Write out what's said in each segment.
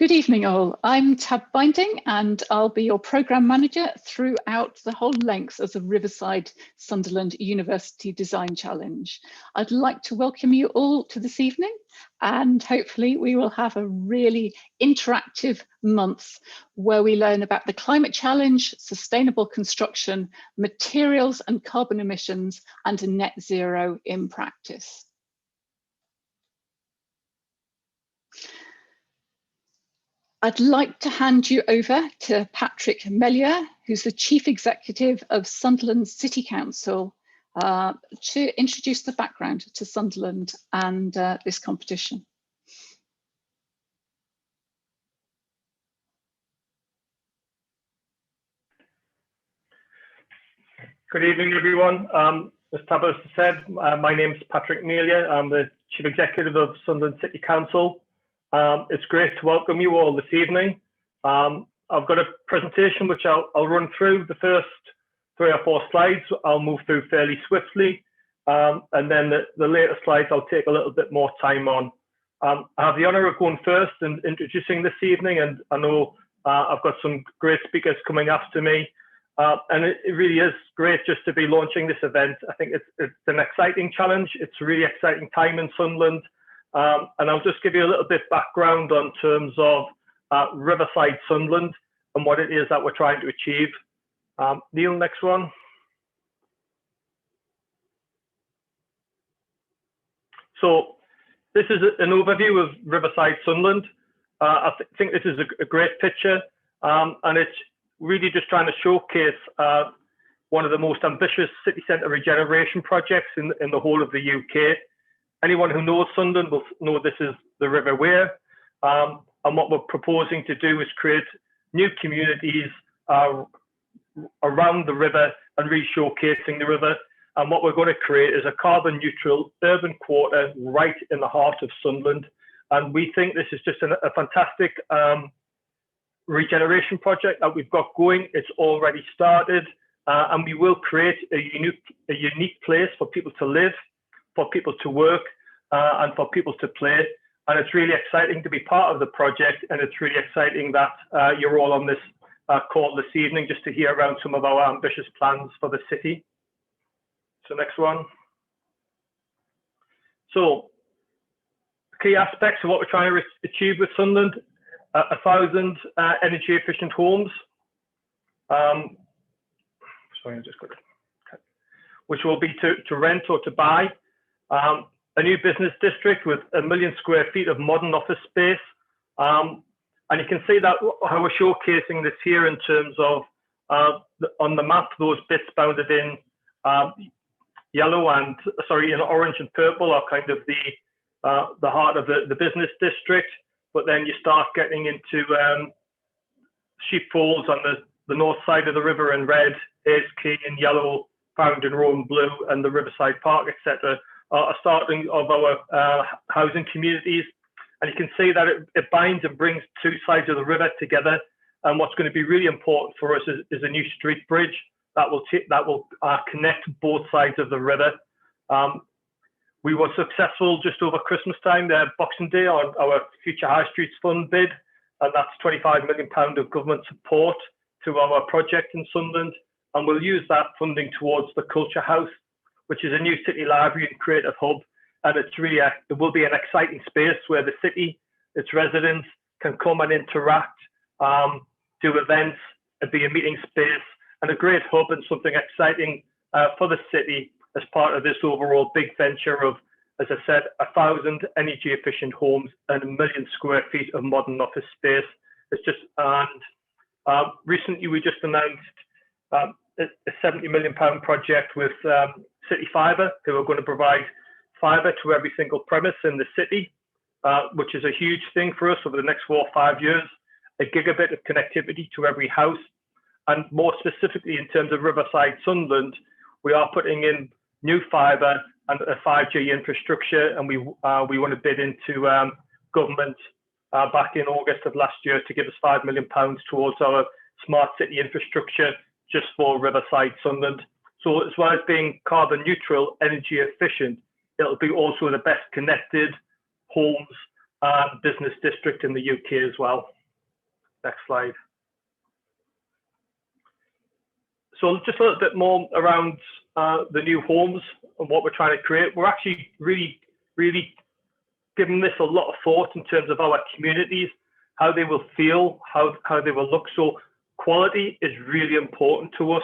Good evening all. I'm Tab Binding and I'll be your programme manager throughout the whole length of the Riverside Sunderland University Design Challenge. I'd like to welcome you all to this evening and hopefully we will have a really interactive month where we learn about the climate challenge, sustainable construction, materials and carbon emissions and net zero in practice. I'd like to hand you over to Patrick Melia, who's the Chief Executive of Sunderland City Council, to introduce the background to Sunderland and this competition. Good evening, everyone. As Tabitha said, my name is Patrick Melia. I'm the Chief Executive of Sunderland City Council. It's great to welcome you all this evening. I've got a presentation which I'll run through. The first 3 or 4 slides I'll move through fairly swiftly, and then the later slides I'll take a little bit more time on. I have the honour of going first and introducing this evening, and I know I've got some great speakers coming after me. And it really is great just to be launching this event. I think it's an exciting challenge. It's a really exciting time in Sunderland. And I'll just give you a little bit background on terms of Riverside Sunderland and what it is that we're trying to achieve. Neil, next one. So this is an overview of Riverside Sunderland. I think this is a great picture, and it's really just trying to showcase one of the most ambitious city centre regeneration projects in the whole of the UK. Anyone who knows Sunderland will know this is the River Wear, and what we're proposing to do is create new communities around the river and really showcasing the river. And what we're going to create is a carbon neutral urban quarter right in the heart of Sunderland. And we think this is just a fantastic regeneration project that we've got going. It's already started, and we will create a unique place for people to live, for people to work, and for people to play. And it's really exciting to be part of the project, and it's really exciting that you're all on this call this evening just to hear around some of our ambitious plans for the city. So next one. So key aspects of what we're trying to achieve with Sunderland: 1,000 energy efficient homes. Sorry, I just got it. Which will be to rent or to buy. A new business district with 1 million square feet of modern office space. And you can see that how we're showcasing this here in terms of on the map, those bits bounded in yellow and in orange and purple are kind of the heart of the business district. But then you start getting into sheepfolds on the north side of the river in red, Ayers Quay in yellow, Farringdon Road in blue, and the Riverside Park, etc. are starting of our housing communities. And you can see that it binds and brings 2 sides of the river together. And what's going to be really important for us is a new street bridge that will connect both sides of the river. We were successful just over Christmas time, Boxing Day, on our Future High Streets Fund bid, and that's £25 million of government support to our project in Sunderland. And we'll use that funding towards the Culture House, which is a new city library and creative hub. And it's really it will be an exciting space where the city, its residents, can come and interact, do events, and be a meeting space, and a great hub and something exciting for the city as part of this overall big venture of, as I said, 1,000 energy efficient homes and 1 million square feet of modern office space. It's just, and recently we just announced a £70 million project with City Fibre, who are going to provide fibre to every single premise in the city, which is a huge thing for us over the next 4 or 5 years, a gigabit of connectivity to every house. And more specifically in terms of Riverside Sunderland, we are putting in new fibre and a 5G infrastructure, and we want to bid into government back in August of last year to give us £5 million towards our smart city infrastructure just for Riverside Sunderland. So as well as being carbon neutral, energy efficient, it'll be also the best connected homes and business district in the UK as well. Next slide. So just a little bit more around the new homes and what we're trying to create. We're actually really giving this a lot of thought in terms of our communities, how they will feel, how they will look. So quality is really important to us,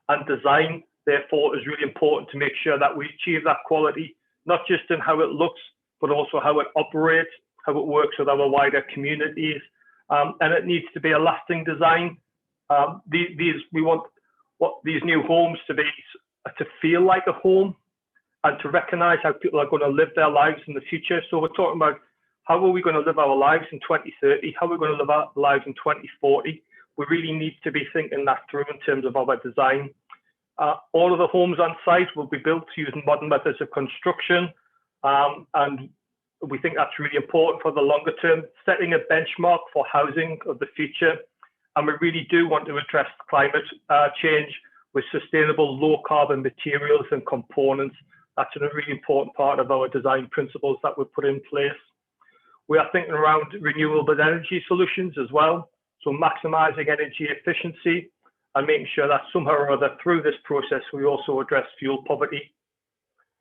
and design, therefore, is really important to make sure that we achieve that quality, not just in how it looks, but also how it operates, how it works with our wider communities. And it needs to be a lasting design. We want these new homes to feel like a home, and to recognize how people are going to live their lives in the future. So we're talking about how are we going to live our lives in 2030? How are we going to live our lives in 2040? We really need to be thinking that through in terms of our design. All of the homes on site will be built using modern methods of construction. And we think that's really important for the longer term, setting a benchmark for housing of the future. And we really do want to address climate change with sustainable low carbon materials and components. That's a really important part of our design principles that we put in place. We are thinking around renewable energy solutions as well. So maximizing energy efficiency and making sure that somehow or other through this process, we also address fuel poverty.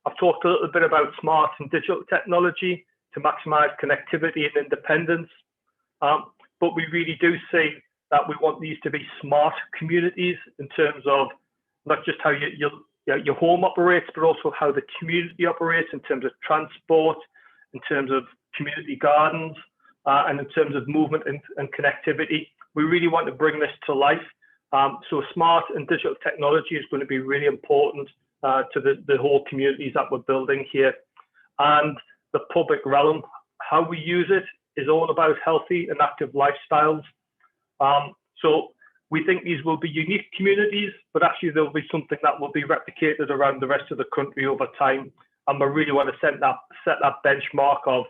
I've talked a little bit about smart and digital technology to maximize connectivity and independence. But we really do see that we want these to be smart communities in terms of not just how your home operates, but also how the community operates in terms of transport, in terms of community gardens, and in terms of movement and connectivity. We really want to bring this to life. So smart and digital technology is going to be really important to the whole communities that we're building here. And the public realm, how we use it is all about healthy and active lifestyles. So we think these will be unique communities, but actually there'll be something that will be replicated around the rest of the country over time. And we really want to set that benchmark of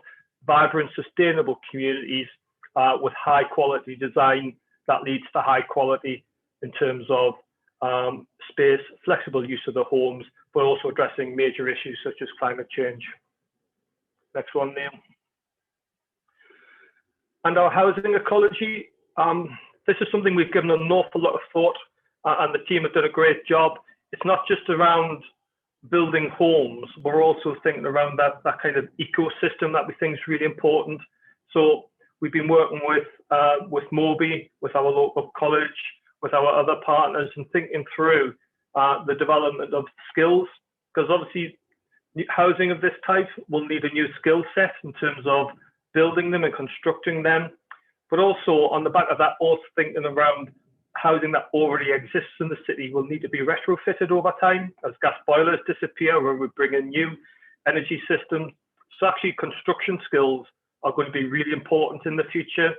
vibrant, sustainable communities with high quality design that leads to high quality in terms of space, flexible use of the homes, but also addressing major issues such as climate change. Next one, Neil. And our housing ecology. This is something we've given an awful lot of thought, and the team have done a great job. It's not just around building homes, we're also thinking around that kind of ecosystem that we think is really important. So we've been working with MOBIE, with our local college, with our other partners, and thinking through the development of skills, because obviously housing of this type will need a new skill set in terms of building them and constructing them. But also on the back of that, also thinking around housing that already exists in the city will need to be retrofitted over time as gas boilers disappear, where we bring in new energy systems. So actually construction skills are going to be really important in the future.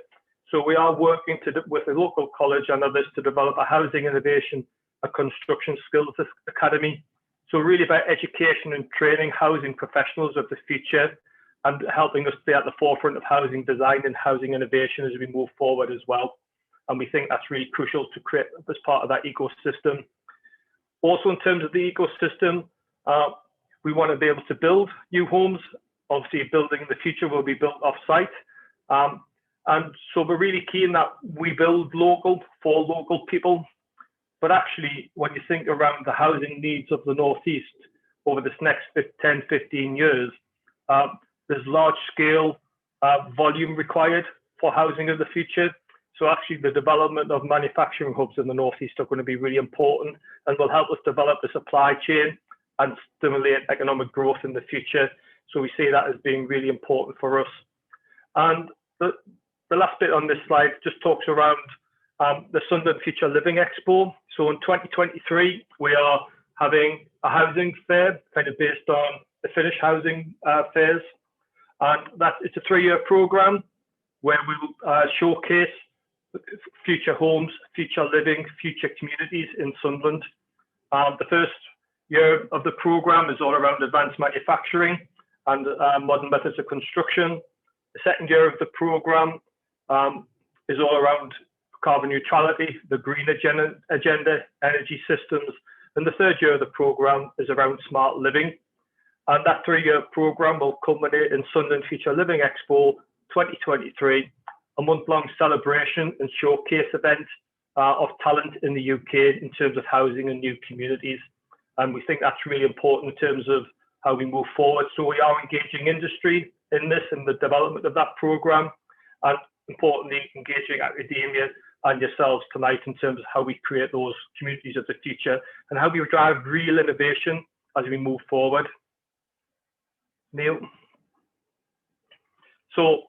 So we are working with the local college and others to develop a housing innovation, a construction skills academy. So really about education and training housing professionals of the future, and helping us stay at the forefront of housing design and housing innovation as we move forward as well. And we think that's really crucial to create as part of that ecosystem. Also in terms of the ecosystem, we want to be able to build new homes. Obviously building in the future will be built off-site. And so we're really keen that we build local for local people. But actually, when you think around the housing needs of the Northeast over this next 10, 15 years, there's large scale volume required for housing of the future. So actually the development of manufacturing hubs in the Northeast are going to be really important and will help us develop the supply chain and stimulate economic growth in the future. So we see that as being really important for us. And the last bit on this slide just talks around the Sunderland Future Living Expo. So in 2023, we are having a housing fair kind of based on the Finnish housing fairs. And it's a 3-year program where we will showcase future homes, future living, future communities in Sunderland. The first year of the program is all around advanced manufacturing and modern methods of construction. The second year of the program is all around carbon neutrality, the green agenda, energy systems. And the third year of the program is around smart living. And that 3-year program will culminate in Sunderland Future Living Expo 2023. a month-long celebration and showcase event of talent in the UK in terms of housing and new communities. And we think that's really important in terms of how we move forward. So we are engaging industry in this, in the development of that programme, and importantly, engaging academia and yourselves tonight in terms of how we create those communities of the future and how we drive real innovation as we move forward. Neil. So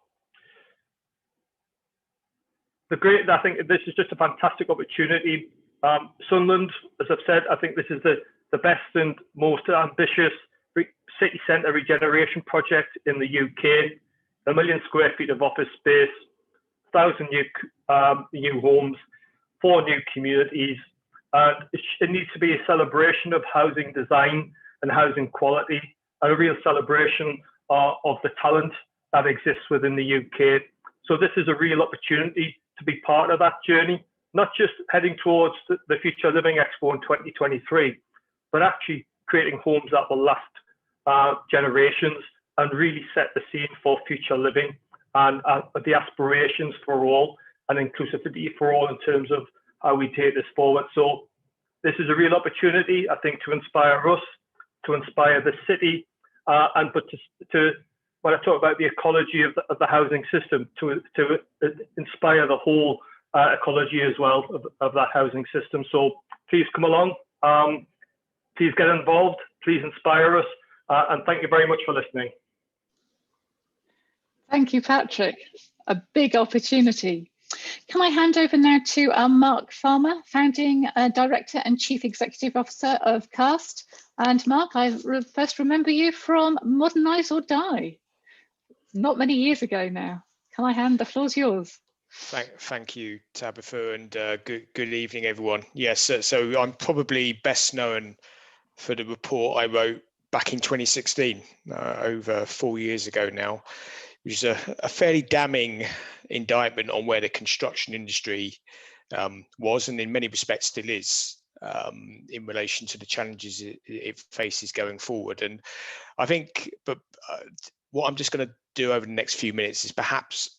I think this is just a fantastic opportunity. Sunderland, as I've said, I think this is the best and most ambitious city centre regeneration project in the UK. 1 million square feet of office space, 1,000 new homes, 4 new communities. And it needs to be a celebration of housing design and housing quality, and a real celebration of the talent that exists within the UK. So this is a real opportunity to be part of that journey, not just heading towards the Future Living Expo in 2023, but actually creating homes that will last generations and really set the scene for future living and the aspirations for all and inclusivity for all in terms of how we take this forward. So this is a real opportunity, I think, to inspire us, to inspire the city, but to when I talk about the ecology of the housing system, to inspire the whole ecology as well of that housing system. So please come along, please get involved, please inspire us, and thank you very much for listening. Thank you, Patrick. A big opportunity. Can I hand over now to Mark Farmer, Founding Director and Chief Executive Officer of CAST. And Mark, I first remember you from Modernise or Die, not many years ago now. Can I hand, the floor's yours. Thank you, Tabitha, and good evening, everyone. Yes, so I'm probably best known for the report I wrote back in 2016, over 4 years ago now, which is a fairly damning indictment on where the construction industry was, and in many respects still is, in relation to the challenges it faces going forward. And I think, what I'm just going to do over the next few minutes is perhaps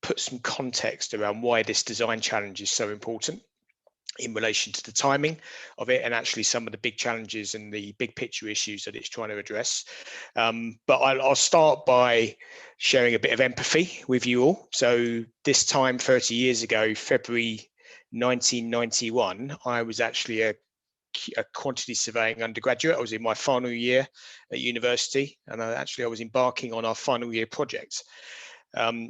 put some context around why this design challenge is so important in relation to the timing of it and actually some of the big challenges and the big picture issues that it's trying to address. But I'll start by sharing a bit of empathy with you all. So this time 30 years ago, February 1991, I was actually a quantity surveying undergraduate. I was in my final year at university, and I was embarking on our final year project,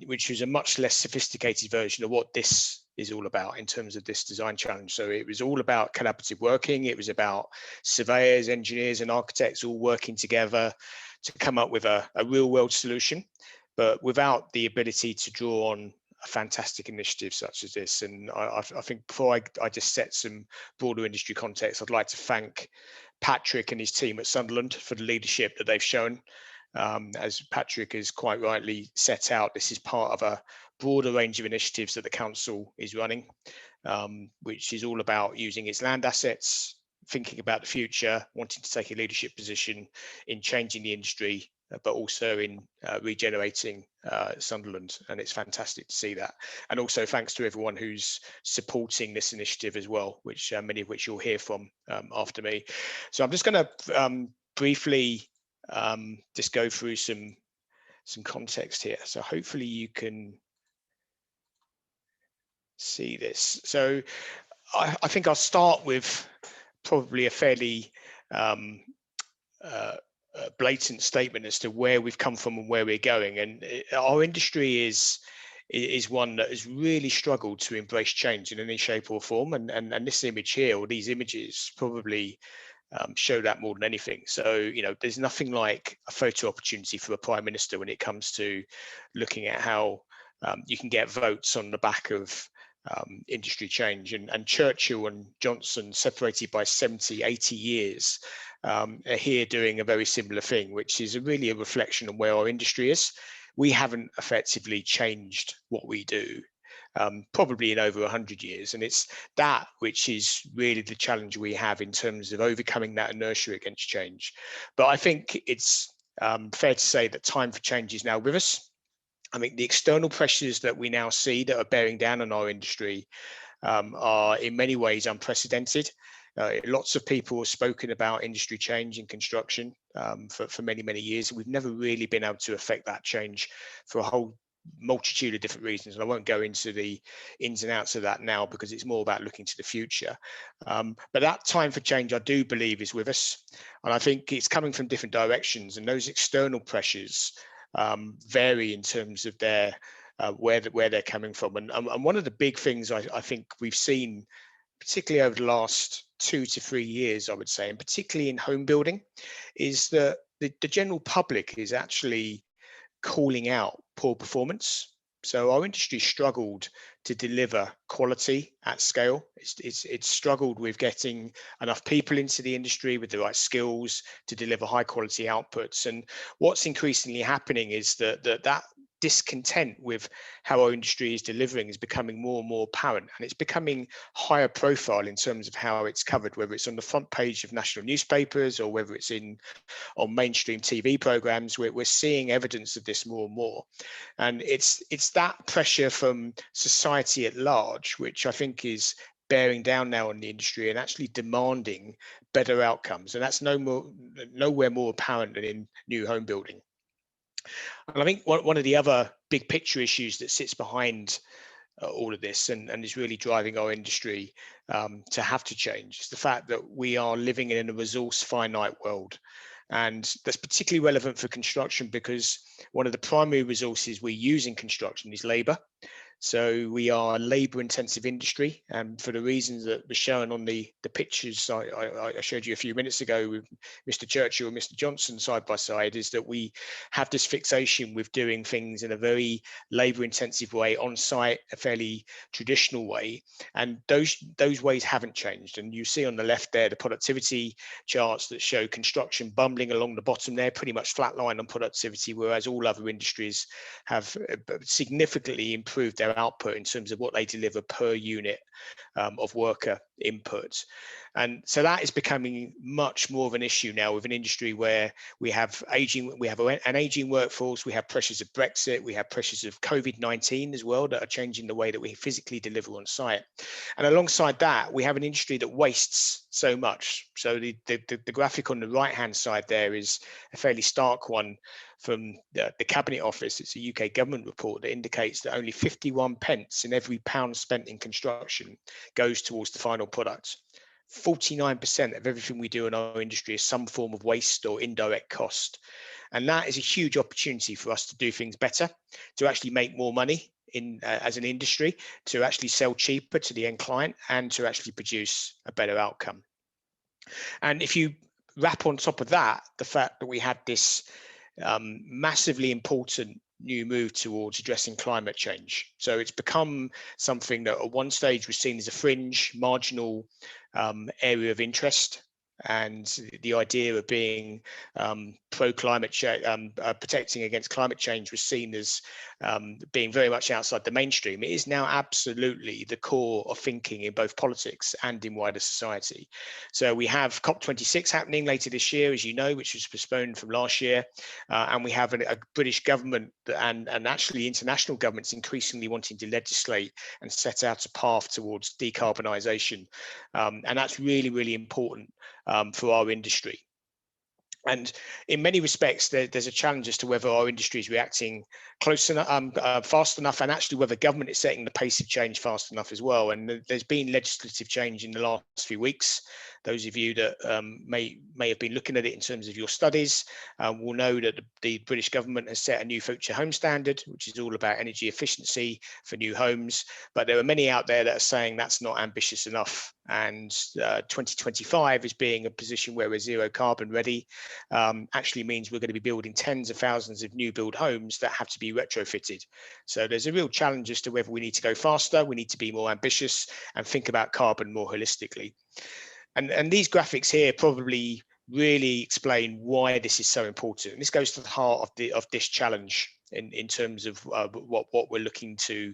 which was a much less sophisticated version of what this is all about in terms of this design challenge. So it was all about collaborative working. It was about surveyors, engineers, and architects all working together to come up with a real world solution, but without the ability to draw on a fantastic initiative such as this. And I think before I just set some broader industry context, I'd like to thank Patrick and his team at Sunderland for the leadership that they've shown. As Patrick has quite rightly set out, this is part of a broader range of initiatives that the council is running, which is all about using its land assets, thinking about the future, wanting to take a leadership position in changing the industry, but also in regenerating Sunderland. And it's fantastic to see that. And also thanks to everyone who's supporting this initiative as well, which many of which you'll hear from after me. So I'm just going to briefly just go through some context here. So hopefully you can see this. So I think I'll start with probably a fairly blatant statement as to where we've come from and where we're going. And our industry is one that has really struggled to embrace change in any shape or form. And this image here, or these images, probably show that more than anything. So, you know, there's nothing like a photo opportunity for a prime minister when it comes to looking at how you can get votes on the back of industry change. And Churchill and Johnson, separated by 70, 80 years, are here doing a very similar thing, which is really a reflection on where our industry is. We haven't effectively changed what we do, probably in over 100 years. And it's that which is really the challenge we have in terms of overcoming that inertia against change. But I think it's fair to say that time for change is now with us. I mean, the external pressures that we now see that are bearing down on our industry are in many ways unprecedented. Lots of people have spoken about industry change in construction for many, many years. We've never really been able to affect that change for a whole multitude of different reasons. And I won't go into the ins and outs of that now because it's more about looking to the future. But that time for change, I do believe, is with us. And I think it's coming from different directions. And those external pressures vary in terms of their where they're coming from. And one of the big things I think we've seen, particularly over the last 2 to 3 years, I would say, and particularly in home building, is that the general public is actually calling out poor performance. So our industry struggled to deliver quality at scale. It's struggled with getting enough people into the industry with the right skills to deliver high quality outputs. And what's increasingly happening is that discontent with how our industry is delivering is becoming more and more apparent, and it's becoming higher profile in terms of how it's covered, whether it's on the front page of national newspapers or whether it's on mainstream TV programs. We're seeing evidence of this more and more, and it's that pressure from society at large which I think is bearing down now on the industry and actually demanding better outcomes, and that's nowhere more apparent than in new home building. And I think one of the other big picture issues that sits behind all of this and is really driving our industry to have to change is the fact that we are living in a resource finite world. And that's particularly relevant for construction because one of the primary resources we use in construction is labour. So we are a labour intensive industry, and for the reasons that were shown on the pictures I showed you a few minutes ago with Mr. Churchill and Mr. Johnson side by side, is that we have this fixation with doing things in a very labour intensive way on site, a fairly traditional way, and those ways haven't changed. And you see on the left there the productivity charts that show construction bumbling along the bottom there, pretty much flatline on productivity, whereas all other industries have significantly improved their output in terms of what they deliver per unit of worker input. And so that is becoming much more of an issue now with an industry where we have an aging workforce, we have pressures of Brexit, we have pressures of COVID-19 as well that are changing the way that we physically deliver on site. And alongside that, we have an industry that wastes so much. So the graphic on the right hand side there is a fairly stark one from the Cabinet Office. It's a UK government report that indicates that only 51 pence in every pound spent in construction goes towards the final product. 49% of everything we do in our industry is some form of waste or indirect cost. And that is a huge opportunity for us to do things better, to actually make more money as an industry, to actually sell cheaper to the end client, and to actually produce a better outcome. And if you wrap on top of that the fact that we had this massively important new move towards addressing climate change. So it's become something that at one stage was seen as a fringe, marginal area of interest. And the idea of being pro-climate change, protecting against climate change was seen as being very much outside the mainstream. It is now absolutely the core of thinking in both politics and in wider society. So we have COP26 happening later this year, as you know, which was postponed from last year. And we have a British government and actually international governments increasingly wanting to legislate and set out a path towards decarbonisation. And that's really, really important for our industry. And in many respects, there's a challenge as to whether our industry is reacting close enough, fast enough, and actually whether government is setting the pace of change fast enough as well. And there's been legislative change in the last few weeks. Those of you that may have been looking at it in terms of your studies will know that the British government has set a new future home standard, which is all about energy efficiency for new homes. But there are many out there that are saying that's not ambitious enough. And 2025 is being a position where we're zero carbon ready. Actually means we're going to be building tens of thousands of new build homes that have to be retrofitted. So there's a real challenge as to whether we need to go faster, we need to be more ambitious and think about carbon more holistically. And these graphics here probably really explain why this is so important. And this goes to the heart of this challenge in terms of what we're looking to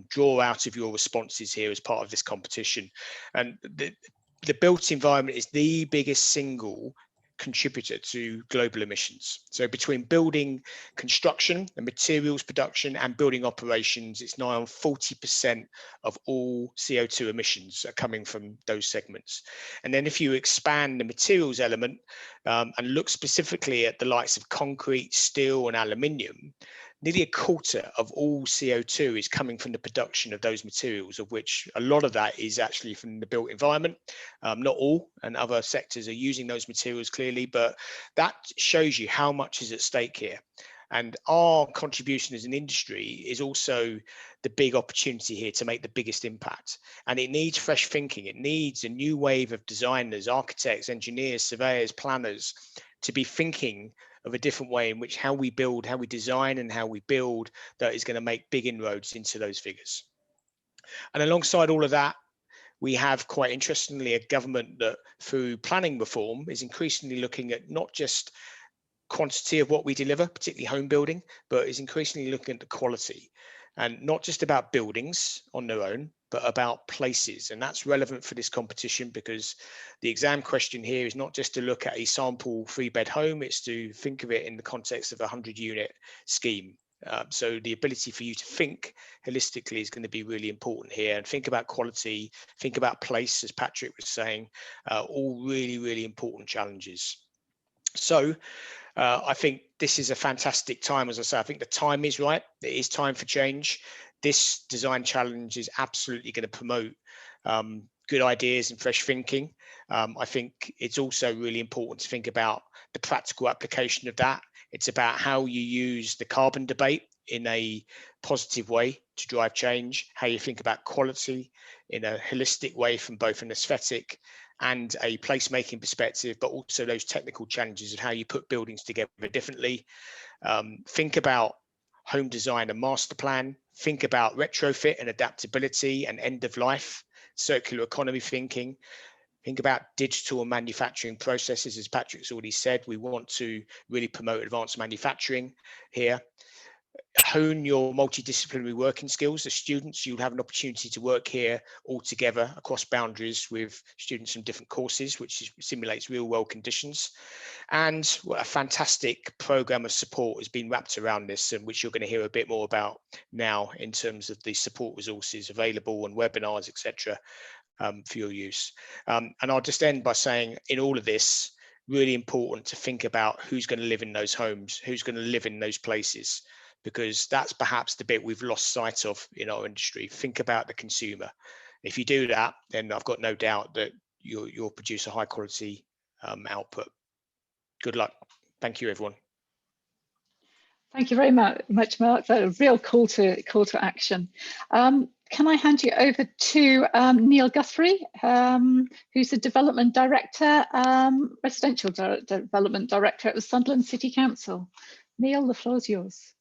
draw out of your responses here as part of this competition. And the built environment is the biggest single contributor to global emissions. So between building construction and materials production and building operations, it's now on 40% of all CO2 emissions are coming from those segments. And then if you expand the materials element and look specifically at the likes of concrete, steel and aluminium, nearly a quarter of all CO2 is coming from the production of those materials, of which a lot of that is actually from the built environment. Not all, and other sectors are using those materials clearly, but that shows you how much is at stake here. And our contribution as an industry is also the big opportunity here to make the biggest impact. And it needs fresh thinking. It needs a new wave of designers, architects, engineers, surveyors, planners to be thinking of a different way in which how we build, how we design and how we build that is going to make big inroads into those figures. And alongside all of that, we have quite interestingly a government that through planning reform is increasingly looking at not just quantity of what we deliver, particularly home building, but is increasingly looking at the quality, and not just about buildings on their own, but about places. And that's relevant for this competition because the exam question here is not just to look at a sample 3-bed home, it's to think of it in the context of a 100-unit scheme. So the ability for you to think holistically is going to be really important here, and think about quality, think about place, as Patrick was saying, all really, really important challenges. So I think this is a fantastic time. As I say, I think the time is right. It is time for change. This design challenge is absolutely going to promote good ideas and fresh thinking. I think it's also really important to think about the practical application of that. It's about how you use the carbon debate in a positive way to drive change, how you think about quality in a holistic way from both an aesthetic and a placemaking perspective, but also those technical challenges of how you put buildings together differently. Think about home design and master plan, think about retrofit and adaptability and end of life, circular economy thinking. Think about digital and manufacturing processes. As Patrick's already said, we want to really promote advanced manufacturing here. Hone your multidisciplinary working skills. As students, you'll have an opportunity to work here all together across boundaries with students from different courses, which simulates real world conditions. And what a fantastic program of support has been wrapped around this, and which you're going to hear a bit more about now in terms of the support resources available and webinars, etc. For your use. And I'll just end by saying in all of this, really important to think about who's going to live in those homes, who's going to live in those places, because that's perhaps the bit we've lost sight of in our industry. Think about the consumer. If you do that, then I've got no doubt that you'll produce a high quality output. Good luck. Thank you, everyone. Thank you very much, Mark. That's a real call to action. Can I hand you over to Neil Guthrie, who's the Development Director, Residential Development Director at the Sunderland City Council. Neil, the floor is yours.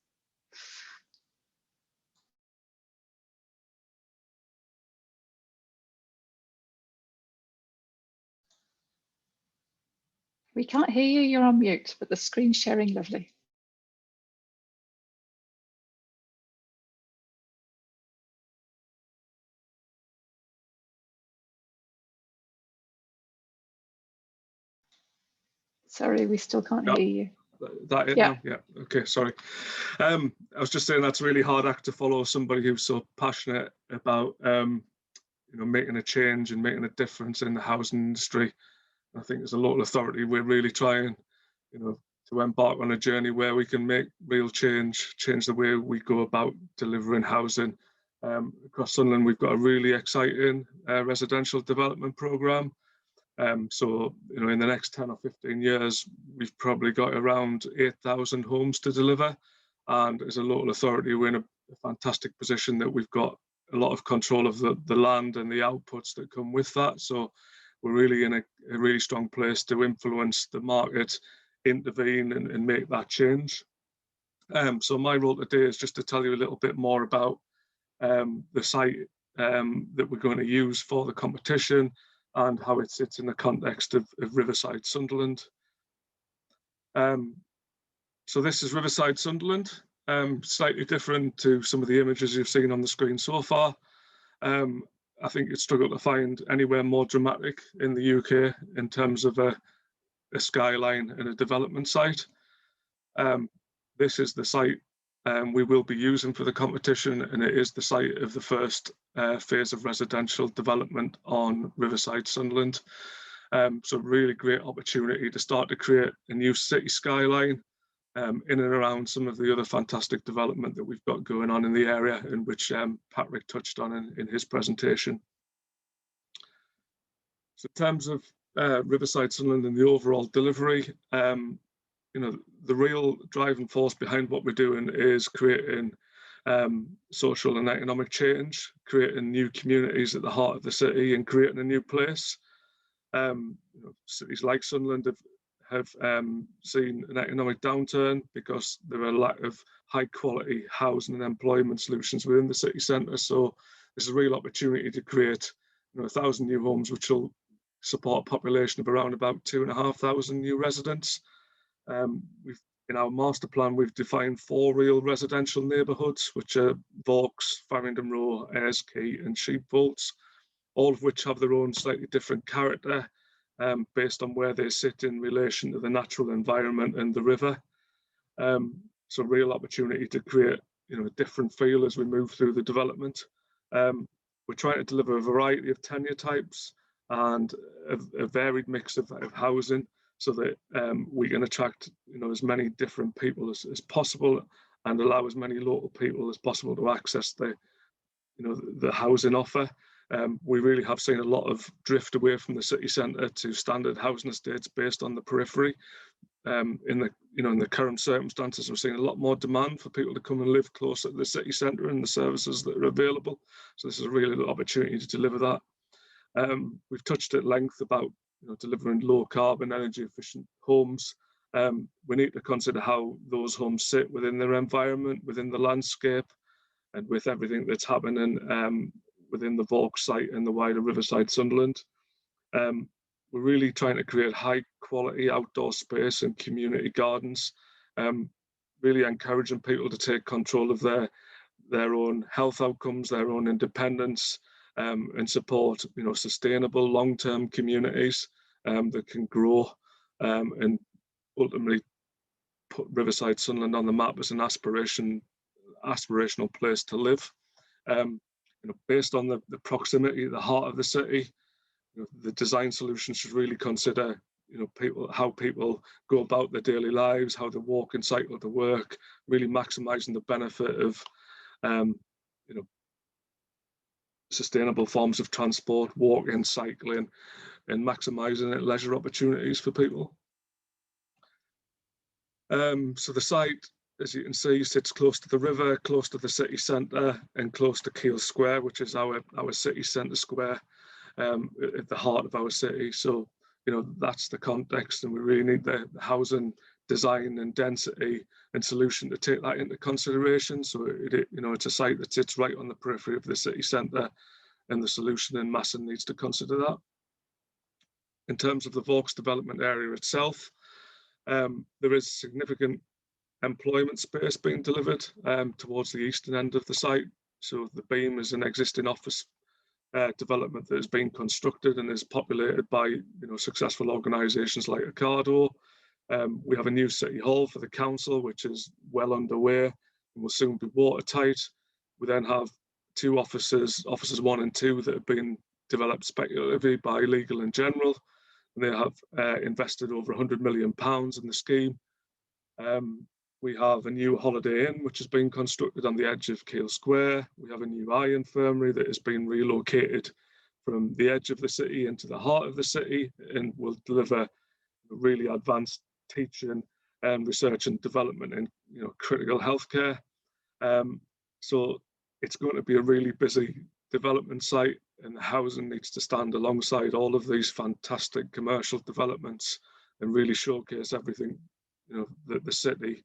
We can't hear you, you're on mute, but the screen's sharing lovely. Sorry, we still can't hear you. That it yeah. Now? Yeah. Okay. Sorry. I was just saying that's a really hard act to follow. Somebody who's so passionate about making a change and making a difference in the housing industry. I think as a local authority, we're really trying, to embark on a journey where we can make real change the way we go about delivering housing. Across Sunderland, we've got a really exciting residential development programme. So, in the next 10 or 15 years, we've probably got around 8,000 homes to deliver. And as a local authority, we're in a fantastic position that we've got a lot of control of the land and the outputs that come with that. So we're really in a really strong place to influence the market, intervene and make that change. So my role today is just to tell you a little bit more about the site that we're going to use for the competition and how it sits in the context of Riverside, Sunderland. So this is Riverside, Sunderland, slightly different to some of the images you've seen on the screen so far. I think you'd struggle to find anywhere more dramatic in the UK in terms of a a skyline and a development site. This is the site we will be using for the competition, and it is the site of the first phase of residential development on Riverside, Sunderland. So really great opportunity to start to create a new city skyline in and around some of the other fantastic development that we've got going on in the area, in which Patrick touched on in his presentation. So in terms of Riverside, Sunderland and the overall delivery, you know, the real driving force behind what we're doing is creating social and economic change, creating new communities at the heart of the city and creating a new place. You know, cities like Sunderland have seen an economic downturn because there are a lack of high quality housing and employment solutions within the city centre. So there's a real opportunity to create, you know, 1,000 new homes, which will support a population of around about 2,500 new residents. In our master plan, we've defined 4 real residential neighbourhoods, which are Vaux, Farringdon Row, Ayres Quay and Sheepfolds, all of which have their own slightly different character based on where they sit in relation to the natural environment and the river. So real opportunity to create, you know, a different feel as we move through the development. We're trying to deliver a variety of tenure types and a varied mix of housing, so that we can attract, you know, as many different people as possible and allow as many local people as possible to access the, you know, the housing offer. We really have seen a lot of drift away from the city centre to standard housing estates based on the periphery. In the current circumstances, we're seeing a lot more demand for people to come and live closer to the city centre and the services that are available. So this is a really good opportunity to deliver that. We've touched at length about, you know, delivering low carbon, energy efficient homes. We need to consider how those homes sit within their environment, within the landscape, and with everything that's happening within the Vaux site and the wider Riverside, Sunderland. We're really trying to create high quality outdoor space and community gardens, really encouraging people to take control of their own health outcomes, their own independence, and support, you know, sustainable long-term communities that can grow and ultimately put Riverside, Sunderland on the map as an aspirational place to live. You know, based on the proximity at the heart of the city, you know, the design solution should really consider, you know, how people go about their daily lives, how they walk and cycle to work, really maximising the benefit of, you know, sustainable forms of transport, walking, cycling, and maximising leisure opportunities for people. So the site, as you can see, sits close to the river, close to the city centre, and close to Keele Square, which is our city centre square at the heart of our city. So, you know, that's the context, and we really need the housing design and density and solution to take that into consideration. So, you know, it's a site that sits right on the periphery of the city centre, and the solution in Masson needs to consider that. In terms of the Vaux development area itself, there is significant employment space being delivered towards the eastern end of the site. So the beam is an existing office development that has been constructed and is populated by, you know, successful organisations like Ocado. We have a new city hall for the council, which is well underway and will soon be watertight. We then have 2 offices 1 and 2, that have been developed speculatively by Legal and General. And they have invested over £100 million in the scheme. We have a new Holiday Inn, which has been constructed on the edge of Keele Square. We have a new eye infirmary that has been relocated from the edge of the city into the heart of the city, and will deliver really advanced teaching and research and development in, you know, critical healthcare. So it's going to be a really busy development site, and the housing needs to stand alongside all of these fantastic commercial developments and really showcase everything, you know, that the city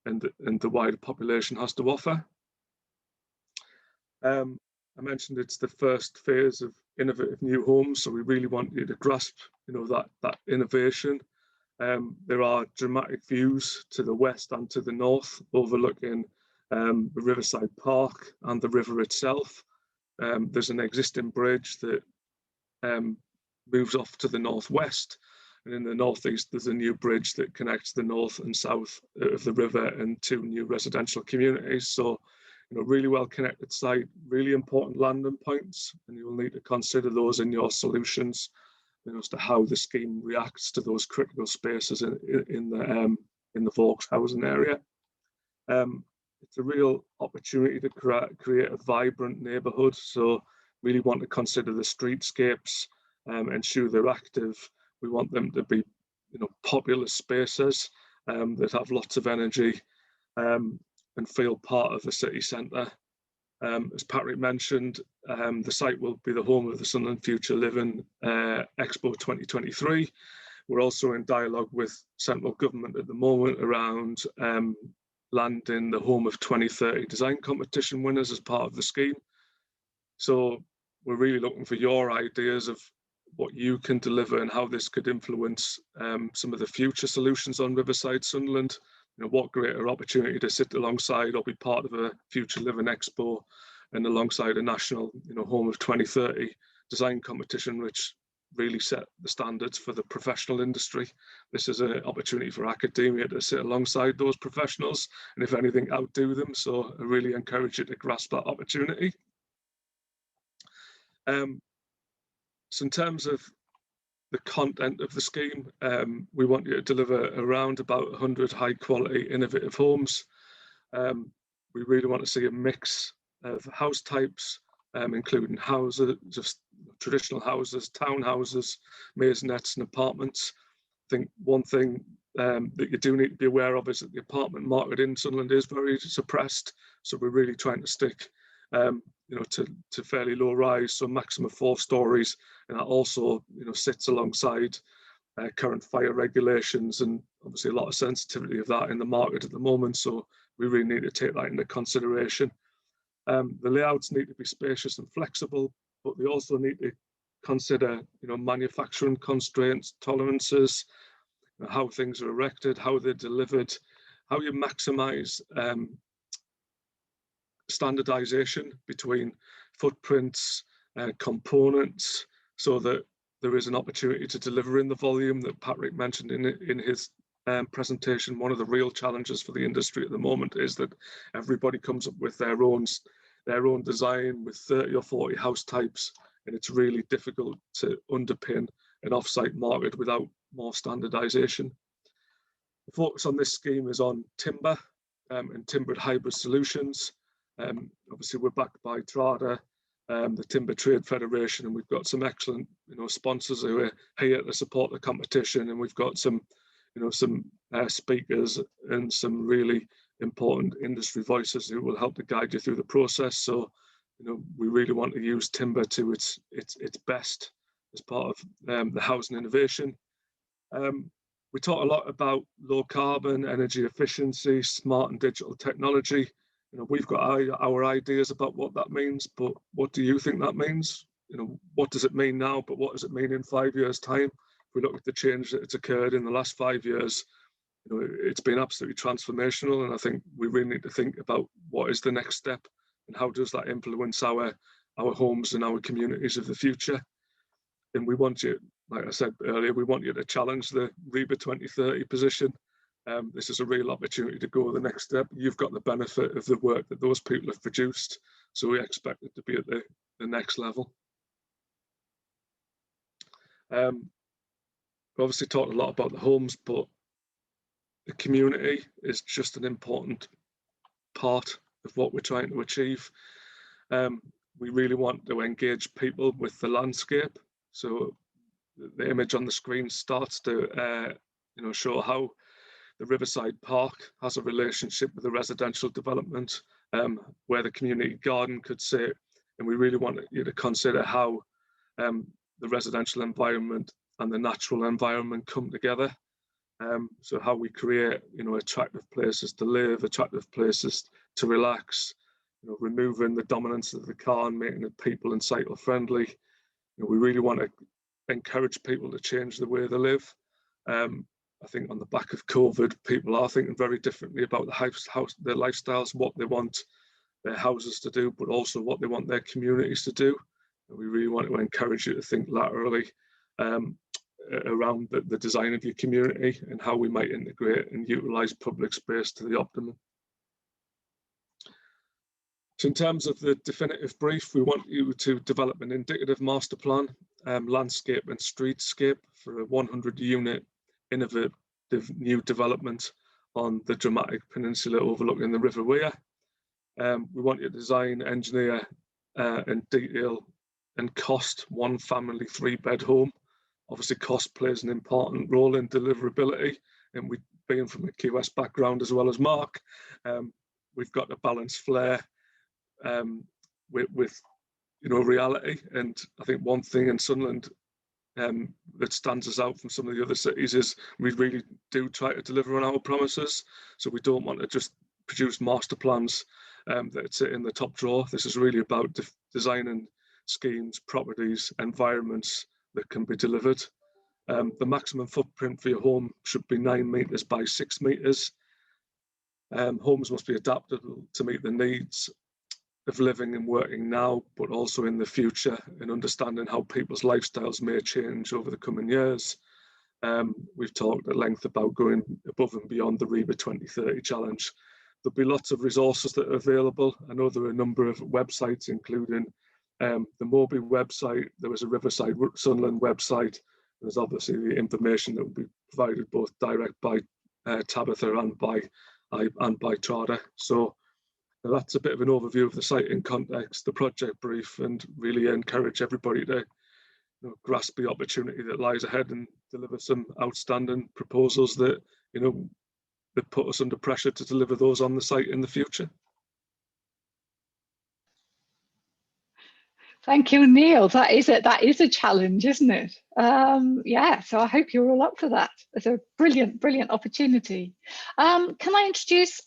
and the wider population has to offer. I mentioned it's the first phase of innovative new homes, so we really want you to grasp, you know, that innovation. There are dramatic views to the west and to the north, overlooking the Riverside Park and the river itself. There's an existing bridge that moves off to the northwest, And in the northeast, there's a new bridge that connects the north and south of the river and 2 new residential communities. So, really well connected site, really important landing points, and you will need to consider those in your solutions, as to how the scheme reacts to those critical spaces in the Vaux housing area. It's a real opportunity to create a vibrant neighbourhood. So really want to consider the streetscapes, ensure they're active. We want them to be, popular spaces that have lots of energy and feel part of the city centre. As Patrick mentioned, the site will be the home of the Sunderland Future Living Expo 2023. We're also in dialogue with central government at the moment around landing the home of 2030 design competition winners as part of the scheme. So we're really looking for your ideas of what you can deliver and how this could influence some of the future solutions on Riverside Sunderland. What greater opportunity to sit alongside or be part of a Future Living Expo and alongside a national, home of 2030 design competition, which really set the standards for the professional industry. This is an opportunity for academia to sit alongside those professionals and, if anything, outdo them. So I really encourage you to grasp that opportunity. So in terms of the content of the scheme, we want you to deliver around about 100 high quality innovative homes. We really want to see a mix of house types, including houses, just traditional houses, townhouses, maisonettes and apartments. I think one thing that you do need to be aware of is that the apartment market in Sunderland is very suppressed. So we're really trying to stick to fairly low rise, so maximum 4 stories, and that also sits alongside current fire regulations, and obviously a lot of sensitivity of that in the market at the moment. So we really need to take that into consideration. The layouts need to be spacious and flexible, but they also need to consider manufacturing constraints, tolerances, how things are erected, how they're delivered, how you maximize standardization between footprints and components, so that there is an opportunity to deliver in the volume that Patrick mentioned in his presentation. One of the real challenges for the industry at the moment is that everybody comes up with their own design with 30 or 40 house types, and it's really difficult to underpin an off-site market without more standardization. The focus on this scheme is on timber and timbered hybrid solutions. Obviously, we're backed by TRADA, the Timber Trade Federation, and we've got some excellent, sponsors who are here to support the competition, and we've got some, speakers and some really important industry voices who will help to guide you through the process. So, we really want to use timber to its best as part of the housing innovation. We talk a lot about low carbon, energy efficiency, smart and digital technology. We've got our ideas about what that means, but what do you think that means? What does it mean now, but what does it mean in 5 years' time? If we look at the change that has occurred in the last 5 years, it's been absolutely transformational, and I think we really need to think about what is the next step and how does that influence our homes and our communities of the future. And we want you, like I said earlier, we want you to challenge the RIBA 2030 position. This is a real opportunity to go the next step. You've got the benefit of the work that those people have produced, so we expect it to be at the next level. We obviously talked a lot about the homes, but the community is just an important part of what we're trying to achieve. We really want to engage people with the landscape. So the image on the screen starts to show how the Riverside Park has a relationship with the residential development, where the community garden could sit. And we really want you to consider how the residential environment and the natural environment come together. So how we create, attractive places to live, attractive places to relax, removing the dominance of the car and making it people and cycle friendly. We really want to encourage people to change the way they live. I think on the back of COVID, people are thinking very differently about their lifestyles, what they want their houses to do, but also what they want their communities to do. And we really want to encourage you to think laterally. around the design of your community and how we might integrate and utilise public space to the optimum. So in terms of the definitive brief, we want you to develop an indicative master plan, landscape and streetscape for a 100-unit innovative new development on the dramatic peninsula overlooking the River Wear. We want you to design, engineer and detail and cost one family 3-bed home. Obviously cost plays an important role in deliverability, and we, being from a QS background as well as Mark, we've got to balance flair with reality. And I think one thing in Sunderland that stands us out from some of the other cities is we really do try to deliver on our promises. So we don't want to just produce master plans that sit in the top drawer. This is really about designing schemes, properties, environments that can be delivered. The maximum footprint for your home should be 9 metres by 6 metres. Homes must be adaptable to meet the needs of living and working now, but also in the future, and understanding how people's lifestyles may change over the coming years. We've talked at length about going above and beyond the RIBA 2030 challenge. There'll be lots of resources that are available. I know there are a number of websites, including the MOBIE website. There was a Riverside Sunderland website. There's obviously the information that will be provided both direct by Tabitha and by TRADA. So that's a bit of an overview of the site in context, the project brief, and really encourage everybody to grasp the opportunity that lies ahead and deliver some outstanding proposals that that put us under pressure to deliver those on the site in the future. Thank you, Neil. That is a challenge, isn't it? Yeah, so I hope you're all up for that. It's a brilliant opportunity. Can I introduce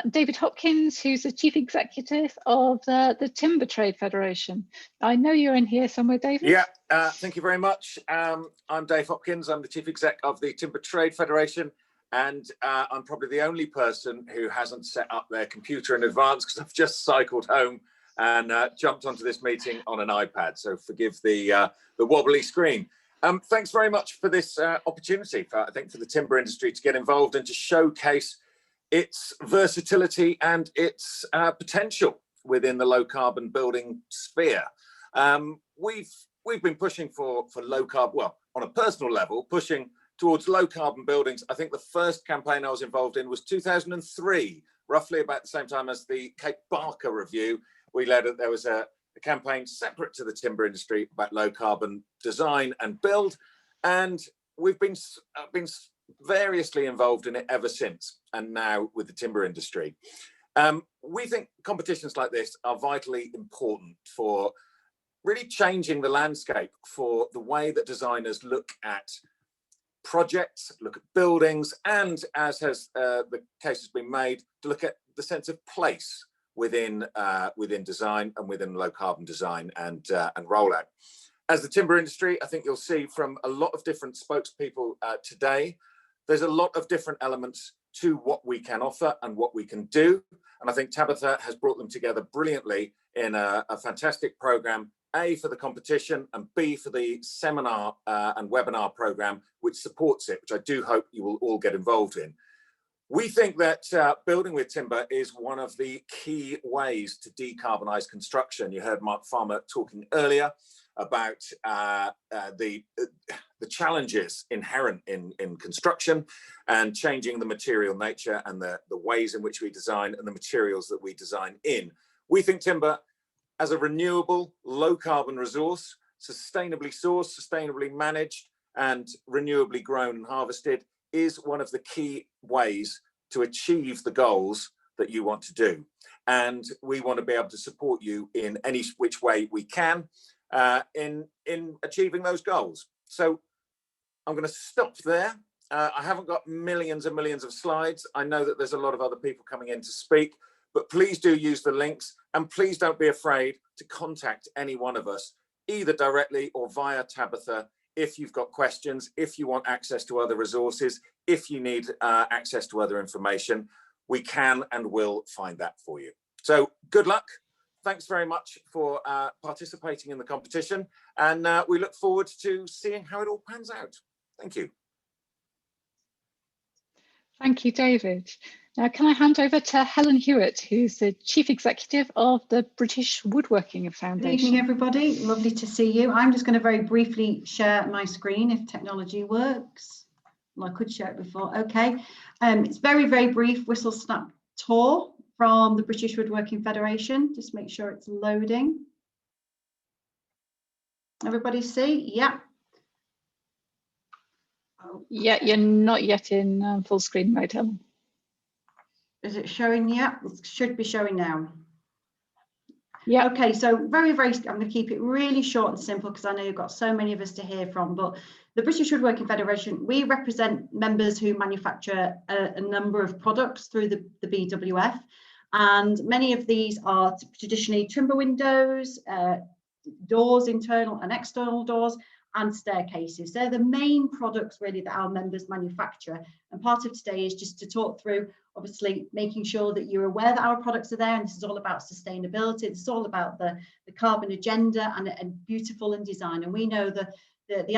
David Hopkins, who's the Chief Executive of the Timber Trade Federation. I know you're in here somewhere, David. Yeah, thank you very much. I'm Dave Hopkins. I'm the Chief Exec of the Timber Trade Federation, and I'm probably the only person who hasn't set up their computer in advance because I've just cycled home and jumped onto this meeting on an iPad, so forgive the wobbly screen. Thanks very much for this opportunity, I think, for the timber industry to get involved and to showcase its versatility and its potential within the low carbon building sphere. We've been pushing for low carbon, well, on a personal level, pushing towards low carbon buildings. I think the first campaign I was involved in was 2003, roughly about the same time as the Cape Barker review. There was a campaign separate to the timber industry about low carbon design and build, and we've been variously involved in it ever since, and now with the timber industry. We think competitions like this are vitally important for really changing the landscape for the way that designers look at projects, look at buildings, and as has the case has been made, to look at the sense of place within design and within low carbon design and rollout. As the timber industry, I think you'll see from a lot of different spokespeople today, there's a lot of different elements to what we can offer and what we can do. And I think Tabitha has brought them together brilliantly in a fantastic program, A, for the competition, and B, for the seminar and webinar program, which supports it, which I do hope you will all get involved in. We think that building with timber is one of the key ways to decarbonise construction. You heard Mark Farmer talking earlier about the challenges inherent in construction and changing the material nature and the ways in which we design and the materials that we design in. We think timber as a renewable, low carbon resource, sustainably sourced, sustainably managed, and renewably grown and harvested is one of the key ways to achieve the goals that you want to do. And we want to be able to support you in any which way we can in achieving those goals. So I'm going to stop there. I haven't got millions and millions of slides. I know that there's a lot of other people coming in to speak, but please do use the links, and please don't be afraid to contact any one of us, either directly or via Tabitha, if you've got questions, if you want access to other resources, if you need access to other information, we can and will find that for you. So good luck. Thanks very much for participating in the competition, and we look forward to seeing how it all pans out. Thank you. Thank you, David. Now, can I hand over to Helen Hewitt, who's the Chief Executive of the British Woodworking Foundation. Good evening, everybody. Lovely to see you. I'm just going to very briefly share my screen if technology works. Well, I could share it before. Okay. It's very, very brief whistle-stop tour from the British Woodworking Federation. Just make sure it's loading. Everybody see? Yeah. Yeah, you're not yet in full screen mode, Helen. Is it showing yet? It should be showing now. Yeah. Okay, so very, I'm going to keep it really short and simple because I know you've got so many of us to hear from, but the British Woodworking Federation, we represent members who manufacture a number of products through the BWF, and many of these are traditionally timber windows, doors, internal and external doors, and staircases. They're the main products really that our members manufacture, and part of today is just to talk through obviously making sure that you're aware that our products are there, and this is all about sustainability. It's all about the carbon agenda and beautiful in design, and we know the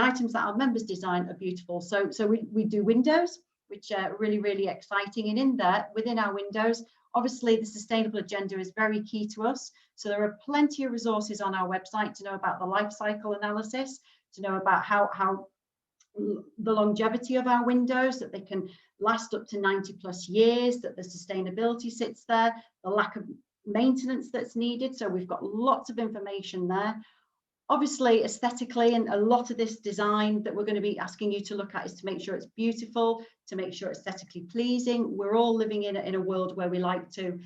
items that our members design are beautiful. So we do windows, which are really, really exciting, and in there within our windows, obviously the sustainable agenda is very key to us. So there are plenty of resources on our website to know about the life cycle analysis, to know about how the longevity of our windows, that they can last up to 90+ years, that the sustainability sits there, the lack of maintenance that's needed. So we've got lots of information there. Obviously, aesthetically, and a lot of this design that we're going to be asking you to look at is to make sure it's beautiful, to make sure it's aesthetically pleasing. We're all living in a world where we like to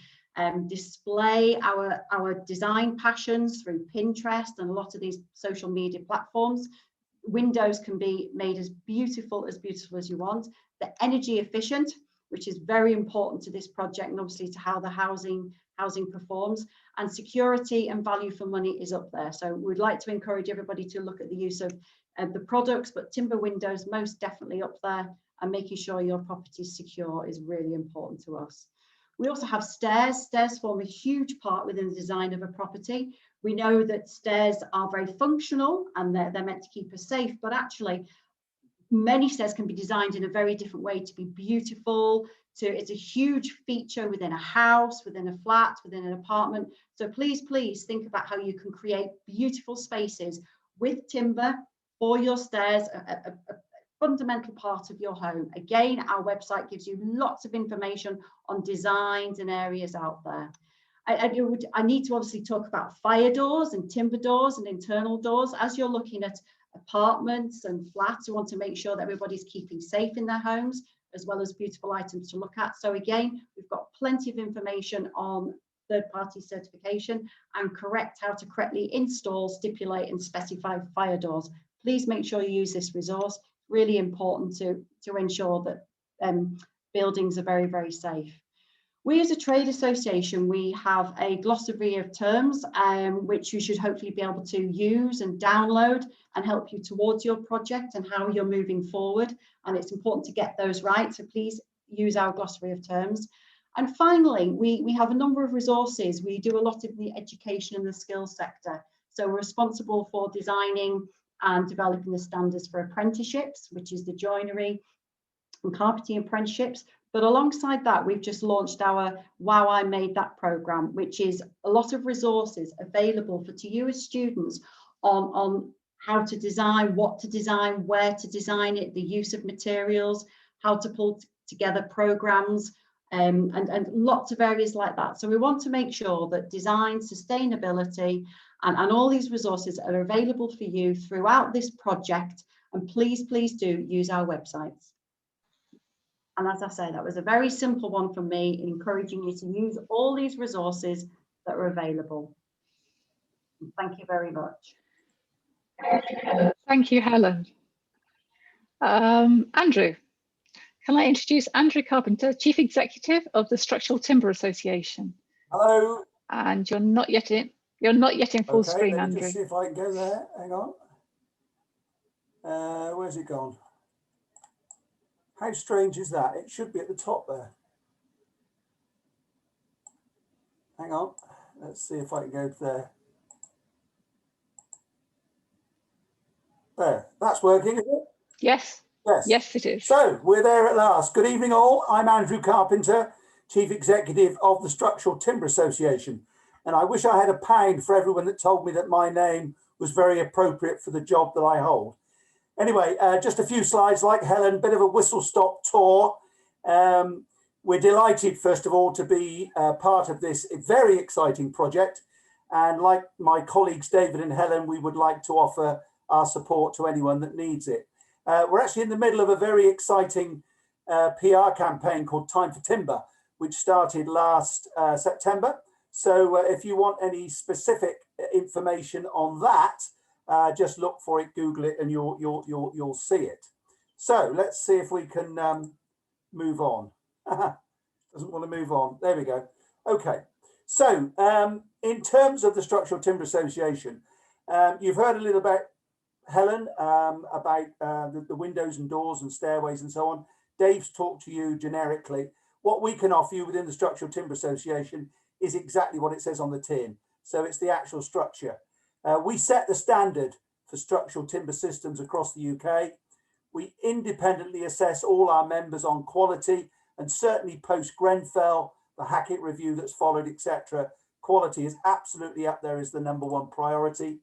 display our design passions through Pinterest and a lot of these social media platforms. Windows can be made as beautiful as you want. They're energy efficient, which is very important to this project and obviously to how the housing performs, and security and value for money is up there. So we'd like to encourage everybody to look at the use of the products, but timber windows most definitely up there, and making sure your property is secure is really important to us. We also have stairs. Stairs form a huge part within the design of a property. We know that stairs are very functional and they're meant to keep us safe, but actually many stairs can be designed in a very different way to be beautiful. So it's a huge feature within a house, within a flat, within an apartment. So please think about how you can create beautiful spaces with timber for your stairs, a fundamental part of your home. Again, our website gives you lots of information on designs and areas out there. I need to obviously talk about fire doors and timber doors and internal doors. As you're looking at apartments and flats, we want to make sure that everybody's keeping safe in their homes, as well as beautiful items to look at. So again, we've got plenty of information on third-party certification and how to correctly install, stipulate and specify fire doors. Please make sure you use this resource. Really important to ensure that buildings are very, very safe. We as a trade association, we have a glossary of terms which you should hopefully be able to use and download and help you towards your project and how you're moving forward. And it's important to get those right. So please use our glossary of terms. And finally, we have a number of resources. We do a lot of the education and the skills sector. So we're responsible for designing and developing the standards for apprenticeships, which is the joinery and carpeting apprenticeships. But alongside that, we've just launched our Wow, I Made That programme, which is a lot of resources available to you as students on how to design, what to design, where to design it, the use of materials, how to pull together programmes, and lots of areas like that. So we want to make sure that design, sustainability, and all these resources are available for you throughout this project. And please do use our websites. And as I say, that was a very simple one from me, encouraging you to use all these resources that are available. Thank you very much. Thank you, Helen. Andrew, can I introduce Andrew Carpenter, Chief Executive of the Structural Timber Association? Hello. And you're not yet in full screen, let me Andrew. just see if I can go there. Hang on. Where's it gone? How strange is that? It should be at the top there. Hang on. Let's see if I can go to there. There. That's working, is it? Yes. Yes. Yes, it is. So we're there at last. Good evening all. I'm Andrew Carpenter, Chief Executive of the Structural Timber Association. And I wish I had a pound for everyone that told me that my name was very appropriate for the job that I hold. Anyway, just a few slides like Helen, bit of a whistle-stop tour. We're delighted, first of all, to be part of this very exciting project. And like my colleagues, David and Helen, we would like to offer our support to anyone that needs it. We're actually in the middle of a very exciting PR campaign called Time for Timber, which started last September. So if you want any specific information on that, just look for it, Google it, and you'll see it. So let's see if we can move on. Doesn't want to move on. There we go. Okay. So in terms of the Structural Timber Association, you've heard a little about Helen, about the windows and doors and stairways and so on. Dave's talked to you generically. What we can offer you within the Structural Timber Association is exactly what it says on the tin. So it's the actual structure. We set the standard for structural timber systems across the UK. We independently assess all our members on quality, and certainly post Grenfell, the Hackett review that's followed, etc. Quality is absolutely up there as the #1 priority.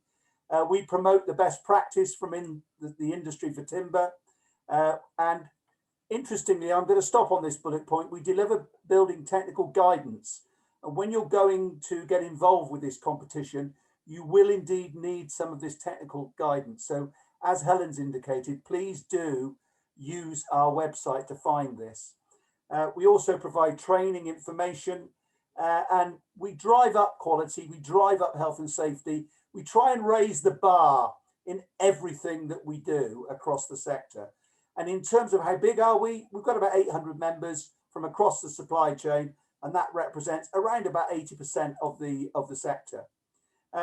We promote the best practice from in the industry for timber. And interestingly, I'm going to stop on this bullet point. We deliver building technical guidance. And when you're going to get involved with this competition, you will indeed need some of this technical guidance. So as Helen's indicated, please do use our website to find this. We also provide training information, and we drive up quality, we drive up health and safety. We try and raise the bar in everything that we do across the sector. And in terms of how big are we, we've got about 800 members from across the supply chain, and that represents around about 80% of the sector.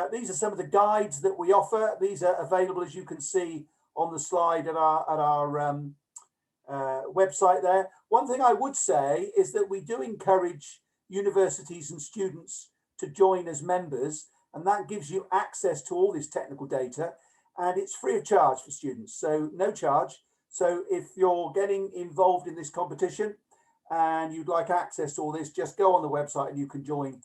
These are some of the guides that we offer. These are available, as you can see on the slide at our website there. One thing I would say is that we do encourage universities and students to join as members, and that gives you access to all this technical data, and it's free of charge for students, so no charge. So if you're getting involved in this competition and you'd like access to all this, just go on the website and you can join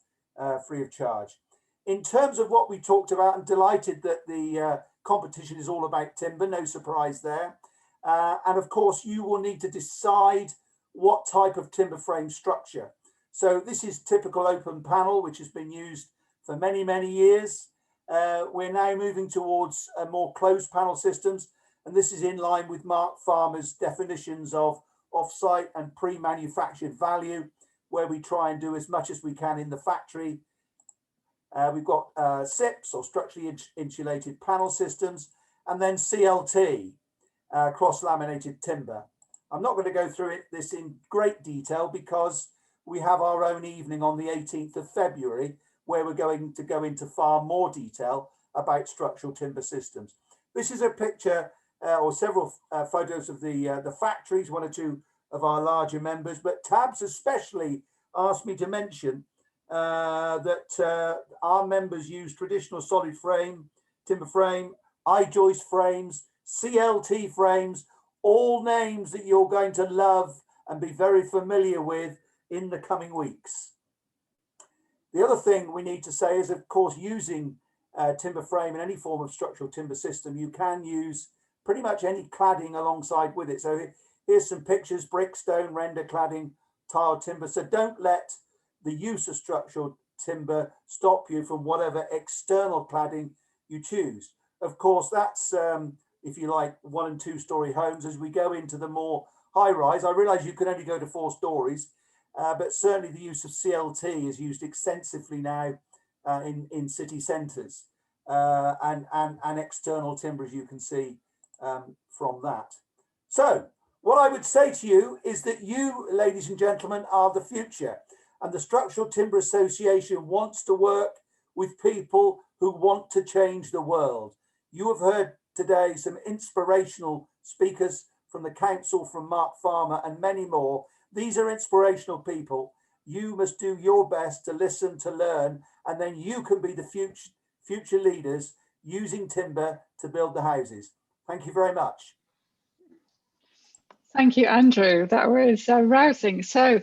free of charge. In terms of what we talked about, I'm delighted that the competition is all about timber, no surprise there. And of course, you will need to decide what type of timber frame structure. So this is typical open panel, which has been used for many, many years. We're now moving towards more closed panel systems, and this is in line with Mark Farmer's definitions of off-site and pre-manufactured value, where we try and do as much as we can in the factory. We've got SIPs, or structurally insulated panel systems, and then CLT, cross-laminated timber. I'm not going to go through this in great detail because we have our own evening on the 18th of February where we're going to go into far more detail about structural timber systems. This is a picture or several photos of the factories, one or two of our larger members, but Tabs especially asked me to mention that our members use traditional solid frame, timber frame, I-joist frames, CLT frames, all names that you're going to love and be very familiar with in the coming weeks. The other thing we need to say is, of course, using timber frame in any form of structural timber system, you can use pretty much any cladding alongside with it. So here's some pictures: brick, stone, render cladding, tile, timber. So don't let the use of structural timber stop you from whatever external cladding you choose. Of course, that's if you like 1- and 2-story homes. As we go into the more high-rise, I realise you can only go to 4 stories, but certainly the use of CLT is used extensively now in city centres, and external timber, as you can see from that. So what I would say to you is that you, ladies and gentlemen, are the future, and the Structural Timber Association wants to work with people who want to change the world. You have heard today some inspirational speakers from the council, from Mark Farmer and many more. These are inspirational people. You must do your best to listen, to learn, and then you can be the future leaders using timber to build the houses. Thank you very much. Thank you, Andrew. That was rousing. So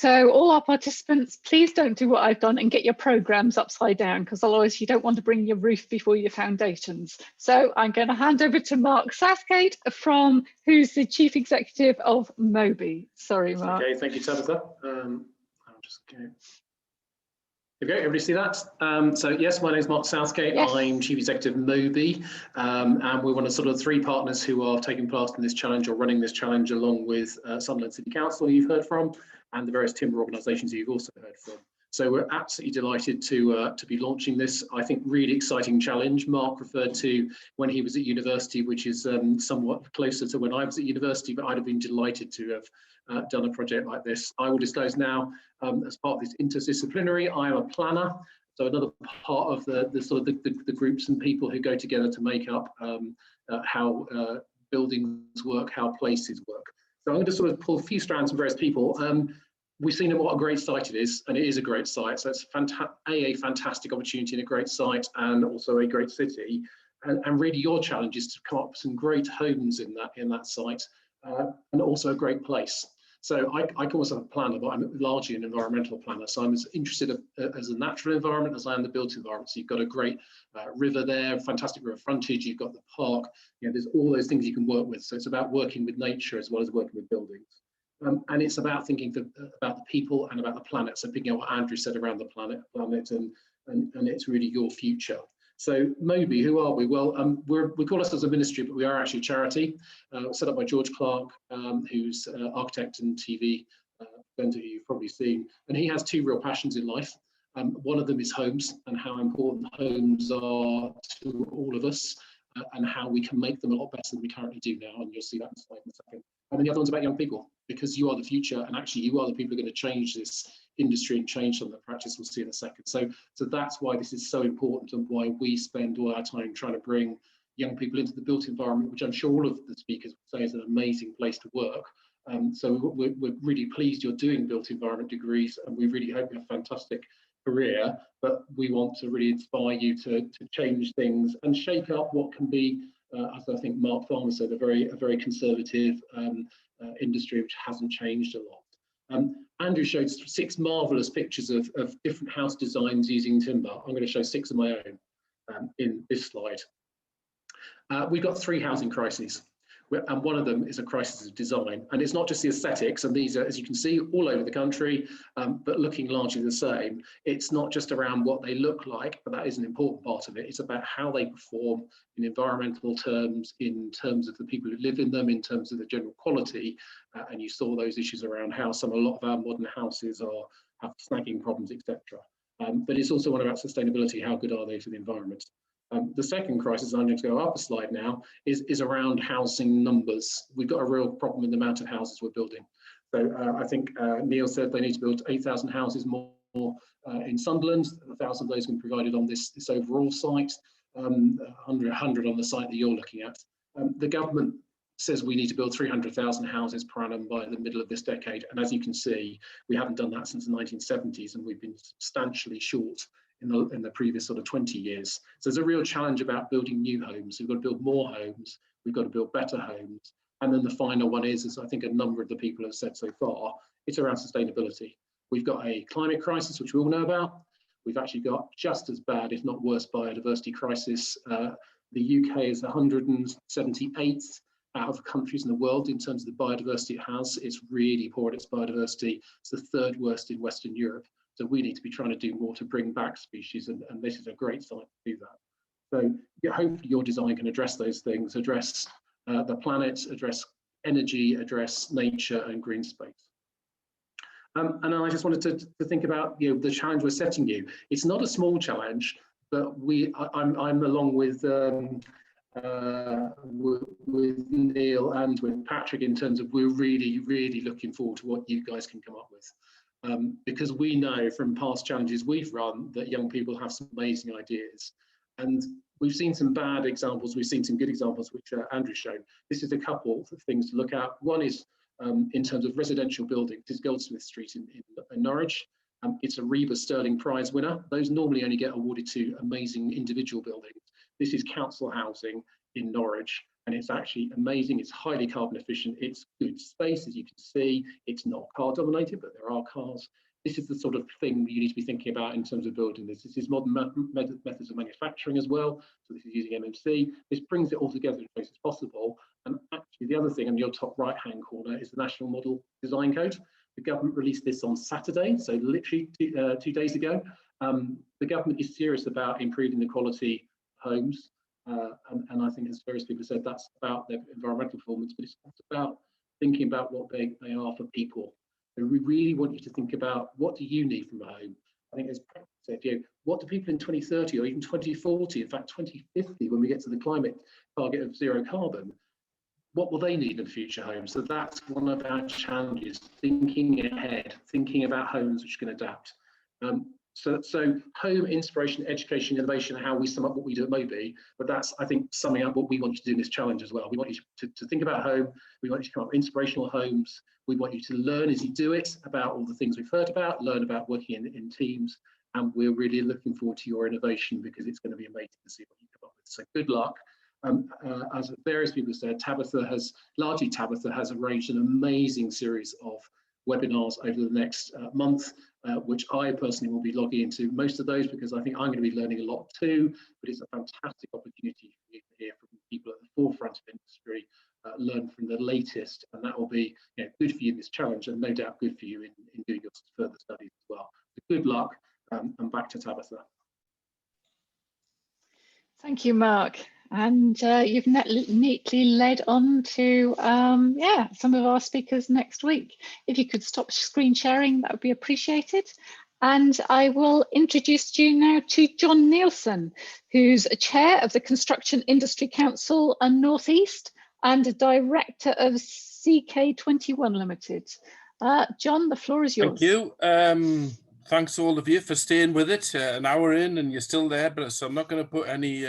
all our participants, please don't do what I've done and get your programs upside down, because otherwise you don't want to bring your roof before your foundations. So I'm going to hand over to Mark Southgate, who's the Chief Executive of MOBIE. Sorry, Mark. Okay, thank you, Tabitha. I'll just go. Okay, everybody see that? So yes, my name is Mark Southgate. Yes. I'm Chief Executive of MOBIE, and we're one of sort of 3 partners who are taking part in this challenge or running this challenge along with Sunderland City Council, you've heard from, and the various timber organisations you've also heard from. So we're absolutely delighted to be launching this, I think, really exciting challenge. Mark referred to when he was at university, which is somewhat closer to when I was at university, but I'd have been delighted to have done a project like this. I will disclose now, as part of this interdisciplinary, I am a planner, so another part of the sort of the groups and people who go together to make up how buildings work, how places work. So I'm going to sort of pull a few strands from various people. We've seen what a great site it is, and it is a great site. So it's a fantastic opportunity and a great site, and also a great city. And really, your challenge is to come up with some great homes in that site, and also a great place. So I call myself a planner, but I'm largely an environmental planner. So I'm as interested as a natural environment as I am the built environment. So you've got a great river there, fantastic river frontage. You've got the park. You know, there's all those things you can work with. So it's about working with nature as well as working with buildings. And it's about thinking about the people and about the planet. So picking up what Andrew said around the planet, and it's really your future. So MOBIE, who are we? Well, we call ourselves a ministry, but we are actually a charity set up by George Clark, who's architect and TV presenter who you've probably seen. And he has 2 real passions in life. One of them is homes and how important homes are to all of us, and how we can make them a lot better than we currently do now. And you'll see that in a slide in a second. And then the other one's about young people, because you are the future, and actually you are the people who are going to change this industry and change some of the practice. We'll see in a second. So that's why this is so important, and why we spend all our time trying to bring young people into the built environment, which I'm sure all of the speakers would say is an amazing place to work. So we're really pleased you're doing built environment degrees, and we really hope you have a fantastic career, but we want to really inspire you to change things and shake up what can be, as I think Mark Farmer said, a very conservative industry which hasn't changed a lot. Andrew showed 6 marvellous pictures of different house designs using timber. I'm going to show 6 of my own in this slide. We've got 3 housing crises, and one of them is a crisis of design. And it's not just the aesthetics, and these are, as you can see, all over the country, but looking largely the same. It's not just around what they look like, but that is an important part of it. It's about how they perform in environmental terms, in terms of the people who live in them, in terms of the general quality. And you saw those issues around how a lot of our modern houses have snagging problems, etc. But it's also one about sustainability. How good are they for the environment? The second crisis, I'm going to go up a slide now, is around housing numbers. We've got a real problem in the amount of houses we're building. So I think Neil said they need to build 8,000 houses more in Sunderland. 1,000 of those have been provided on this overall site, 100 on the site that you're looking at. The government says we need to build 300,000 houses per annum by the middle of this decade. And as you can see, we haven't done that since the 1970s, and we've been substantially short in the previous sort of 20 years. So there's a real challenge about building new homes. We've got to build more homes, we've got to build better homes. And then the final one is, as I think a number of the people have said so far, it's around sustainability. We've got a climate crisis, which we all know about. We've actually got just as bad, if not worse, biodiversity crisis. The UK is 178th out of countries in the world in terms of the biodiversity it has. It's really poor at its biodiversity. It's the 3rd worst in Western Europe. So we need to be trying to do more to bring back species, and this is a great site to do that. So hopefully your design can address those things, address the planet, address energy, address nature and green space. And I just wanted to think about the challenge we're setting you. It's not a small challenge, but I'm along with Neil and with Patrick in terms of we're really looking forward to what you guys can come up with. Because we know from past challenges we've run that young people have some amazing ideas. And we've seen some bad examples, we've seen some good examples, which Andrew showed. This is a couple of things to look at. One is in terms of residential buildings. This is Goldsmith Street in Norwich. It's a Reba Sterling Prize winner. Those normally only get awarded to amazing individual buildings. This is council housing in Norwich. and it's actually amazing. It's highly carbon efficient. It's good space, as you can see. It's not car dominated, but there are cars. This is the sort of thing that you need to be thinking about in terms of building this. This is modern methods of manufacturing as well. So this is using MMC. This brings it all together in ways it's possible. And actually, the other thing in your top right-hand corner is the National Model Design Code. The government released this on Saturday, so literally 2 days ago. The government is serious about improving the quality of homes. And I think, as various people said, that's about their environmental performance, but it's about thinking about what they are for people. So we really want you to think about, what do you need from a home? I think, as Pat said, what do people in 2030 or even 2040, in fact 2050, when we get to the climate target of zero carbon, what will they need in future homes? So that's one of our challenges, thinking ahead, thinking about homes which can adapt. So home, inspiration, education, innovation, how we sum up what we do at MOBIE, but that's, I think, summing up what we want you to do in this challenge as well. We want you to think about home, we want you to come up with inspirational homes, we want you to learn as you do it about all the things we've heard about, learn about working in teams, and we're really looking forward to your innovation, because it's going to be amazing to see what you come up with. So good luck. As various people said, Tabitha has arranged an amazing series of webinars over the next month, which I personally will be logging into most of those, because I think I'm going to be learning a lot too, but it's a fantastic opportunity for you to hear from people at the forefront of industry, learn from the latest, and that will be good for you in this challenge, and no doubt good for you in doing your further studies as well. So good luck, and back to Tabitha. Thank you, Mark. And you've neatly led on to some of our speakers next week. If you could stop screen sharing, that would be appreciated. And I will introduce you now to John Nielsen, who's a chair of the Construction Industry Council and North East and a director of CK21 Limited. John, the floor is yours. Thank you. Thanks all of you for staying with it. An hour in and you're still there, but so I'm not going to put any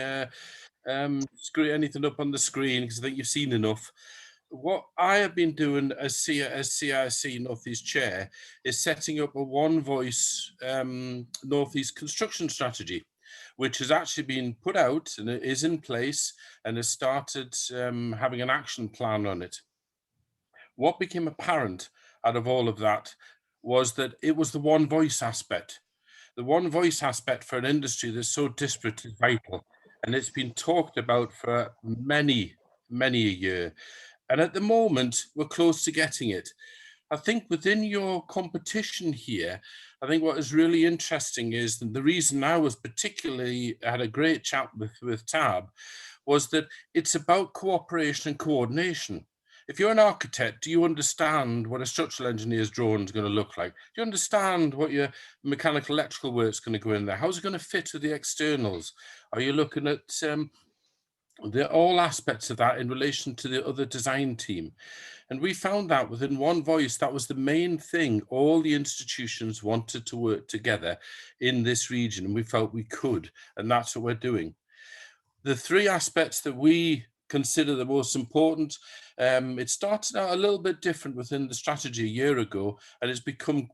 anything up on the screen, because I think you've seen enough. What I have been doing as CIC North East Chair is setting up a one voice North East construction strategy, which has actually been put out and it is in place and has started having an action plan on it. What became apparent out of all of that was that it was the one voice aspect. The one voice aspect for an industry that's so disparate is vital. And it's been talked about for many a year. And at the moment, we're close to getting it. I think within your competition here, I think what is really interesting is that the reason I was particularly had a great chat with Tab was that it's about cooperation and coordination. If you're an architect, do you understand what a structural engineer's drawing is going to look like? Do you understand what your mechanical electrical work is going to go in there? How's it going to fit with the externals? Are you looking at all aspects of that in relation to the other design team? And we found that within one voice, that was the main thing. All the institutions wanted to work together in this region, and we felt we could, and that's what we're doing. The three aspects that we consider the most important, it started out a little bit different within the strategy a year ago, and it's become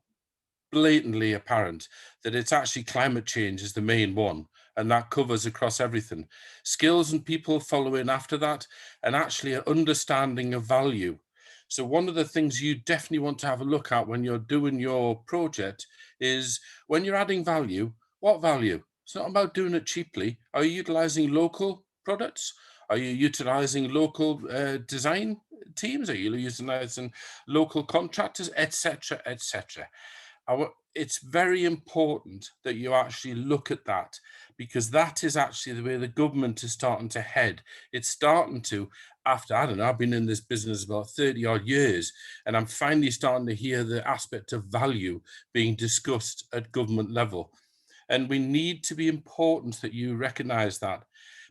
blatantly apparent that it's actually climate change is the main one, and that covers across everything. Skills and people following after that, and actually an understanding of value. So one of the things you definitely want to have a look at when you're doing your project is when you're adding value, what value? It's not about doing it cheaply. Are you utilizing local products? Are you utilizing local design teams? Are you utilizing local contractors, etc., etc.? It's very important that you actually look at that, because that is actually the way the government is starting to head. It's starting to, after, I don't know, I've been in this business about 30 odd years, and I'm finally starting to hear the aspect of value being discussed at government level. And we need to be important that you recognize that,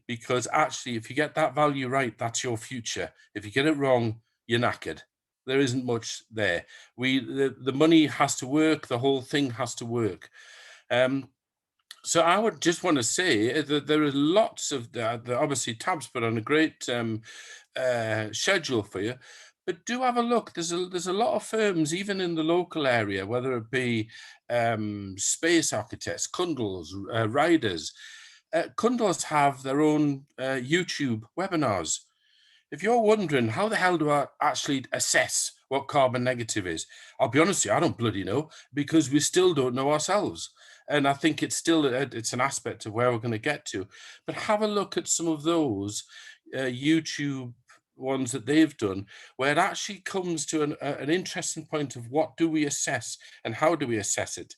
because actually, if you get that value right, that's your future. If you get it wrong, you're knackered. There isn't much there. The money has to work. The whole thing has to work. So I would just want to say that there is lots of obviously Tab's put on a great schedule for you, but do have a look. There's a lot of firms, even in the local area, whether it be space architects, Cundles, riders. Cundles have their own YouTube webinars. If you're wondering how the hell do I actually assess what carbon negative is, I'll be honest with you, I don't bloody know, because we still don't know ourselves. And I think it's still, it's an aspect of where we're going to get to. But have a look at some of those YouTube ones that they've done, where it actually comes to an interesting point of what do we assess and how do we assess it.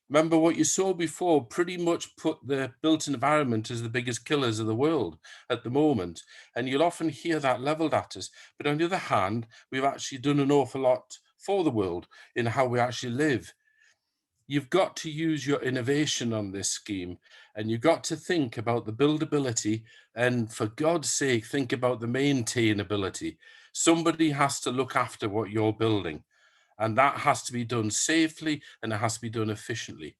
Remember what you saw before pretty much put the built environment as the biggest killers of the world at the moment. And you'll often hear that leveled at us. But on the other hand, we've actually done an awful lot for the world in how we actually live. You've got to use your innovation on this scheme, and you've got to think about the buildability, and for God's sake, think about the maintainability. Somebody has to look after what you're building. And that has to be done safely and it has to be done efficiently.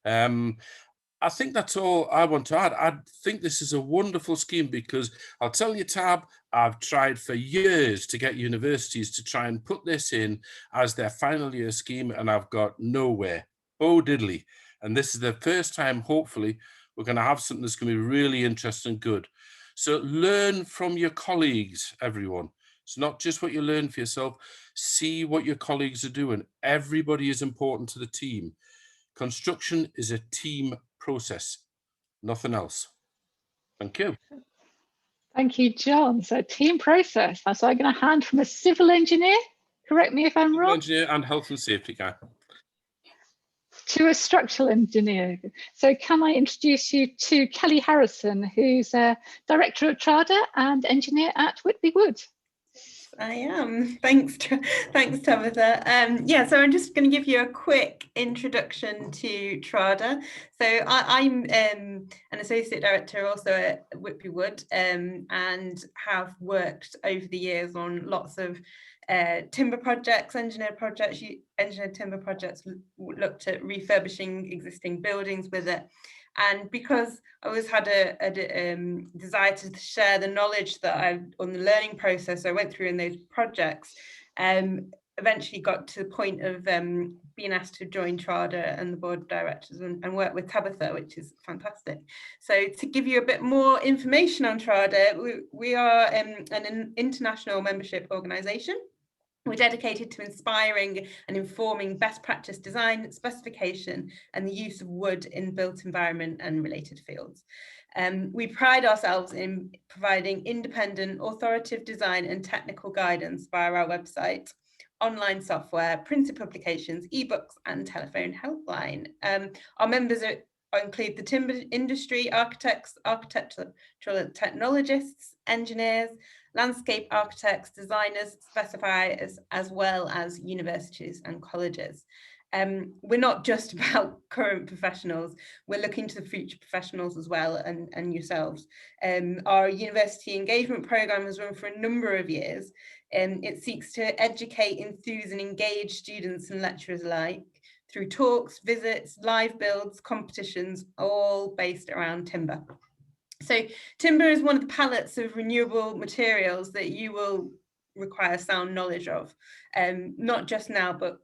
I think that's all I want to add. I think this is a wonderful scheme because I'll tell you, Tab, I've tried for years to get universities to try and put this in as their final year scheme, and I've got nowhere. Oh, diddly. And this is the first time, hopefully, we're going to have something that's going to be really interesting and good. So learn from your colleagues, everyone. It's not just what you learn for yourself. See what your colleagues are doing. Everybody is important to the team. Construction is a team process, nothing else. Thank you. Thank you, John. So team process. So I'm going to hand from a civil engineer, correct me if I'm Civil wrong, engineer and health and safety guy, to a structural engineer. So can I introduce you to Kelly Harrison, who's a director at TRADA and engineer at Whitley Wood. I am. Thanks, Tabitha. Yeah, so I'm just going to give you a quick introduction to TRADA. So I'm an associate director also at Whitley Wood, and have worked over the years on lots of timber projects, engineered timber projects, looked at refurbishing existing buildings with it. And because I always had a desire to share the knowledge that I on the learning process I went through in those projects, eventually got to the point of being asked to join TRADA and the board of directors and work with Tabitha, which is fantastic. So to give you a bit more information on TRADA, we are an international membership organisation. We're dedicated to inspiring and informing best practice design, specification, and the use of wood in built environment and related fields. We pride ourselves in providing independent, authoritative design and technical guidance via our website, online software, printed publications, ebooks, and telephone helpline. Our members include the timber industry, architects, architectural technologists, engineers, landscape architects, designers, specifiers, as well as universities and colleges. We're not just about current professionals, we're looking to the future professionals as well, and yourselves. Our university engagement programme has run for a number of years, and it seeks to educate, enthuse and engage students and lecturers alike through talks, visits, live builds, competitions, all based around timber. So timber is one of the palettes of renewable materials that you will require sound knowledge of, not just now, but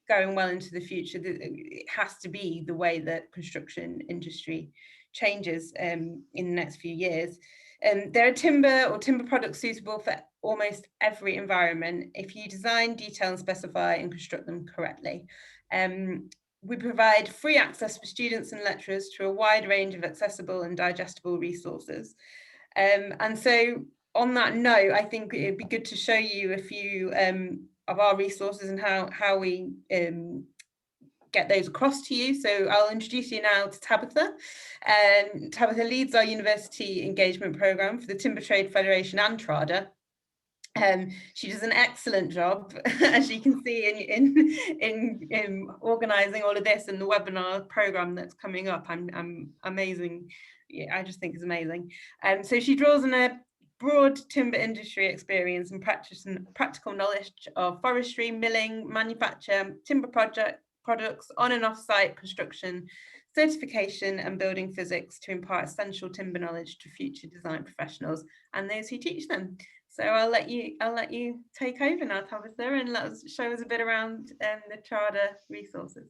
going well into the future. It has to be the way that construction industry changes in the next few years. There are timber or timber products suitable for almost every environment if you design, detail and specify and construct them correctly. We provide free access for students and lecturers to a wide range of accessible and digestible resources. And so on that note, I think it'd be good to show you a few of our resources and how we get those across to you. So I'll introduce you now to Tabitha. Tabitha leads our university engagement programme for the Timber Trade Federation and TRADA. She does an excellent job, as you can see in organising all of this and the webinar programme that's coming up. I'm amazing. Yeah, I just think it's amazing. So she draws on a broad timber industry experience and practical knowledge of forestry, milling, manufacture, timber products, on and off-site construction, certification and building physics to impart essential timber knowledge to future design professionals and those who teach them. So I'll let you take over now, Tabitha, and show us a bit around the TRADA resources.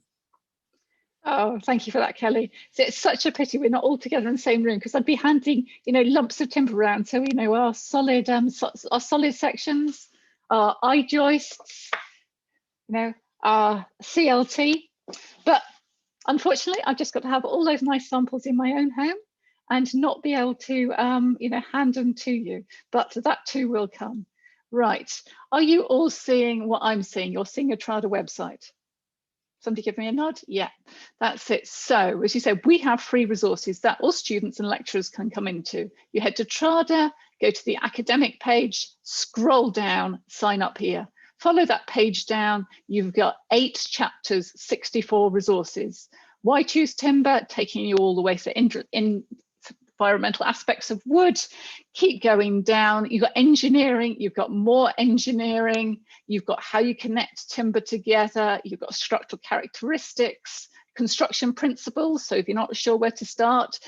Oh, thank you for that, Kelly. So it's such a pity we're not all together in the same room, because I'd be handing, you know, lumps of timber around. So, you know, our solid sections, our I-joists, you know, our CLT. But unfortunately, I've just got to have all those nice samples in my own home and not be able to, you know, hand them to you. But that too will come. Right. Are you all seeing what I'm seeing? You're seeing a TRADA website. Somebody give me a nod. Yeah, that's it. So as you said, we have free resources that all students and lecturers can come into. You head to TRADA, go to the academic page, scroll down, sign up here. Follow that page down. You've got 8 chapters, 64 resources. Why choose timber? Taking you all the way to environmental aspects of wood. Keep going down. You've got engineering, you've got more engineering, you've got how you connect timber together, you've got structural characteristics, construction principles. So if you're not sure where to start,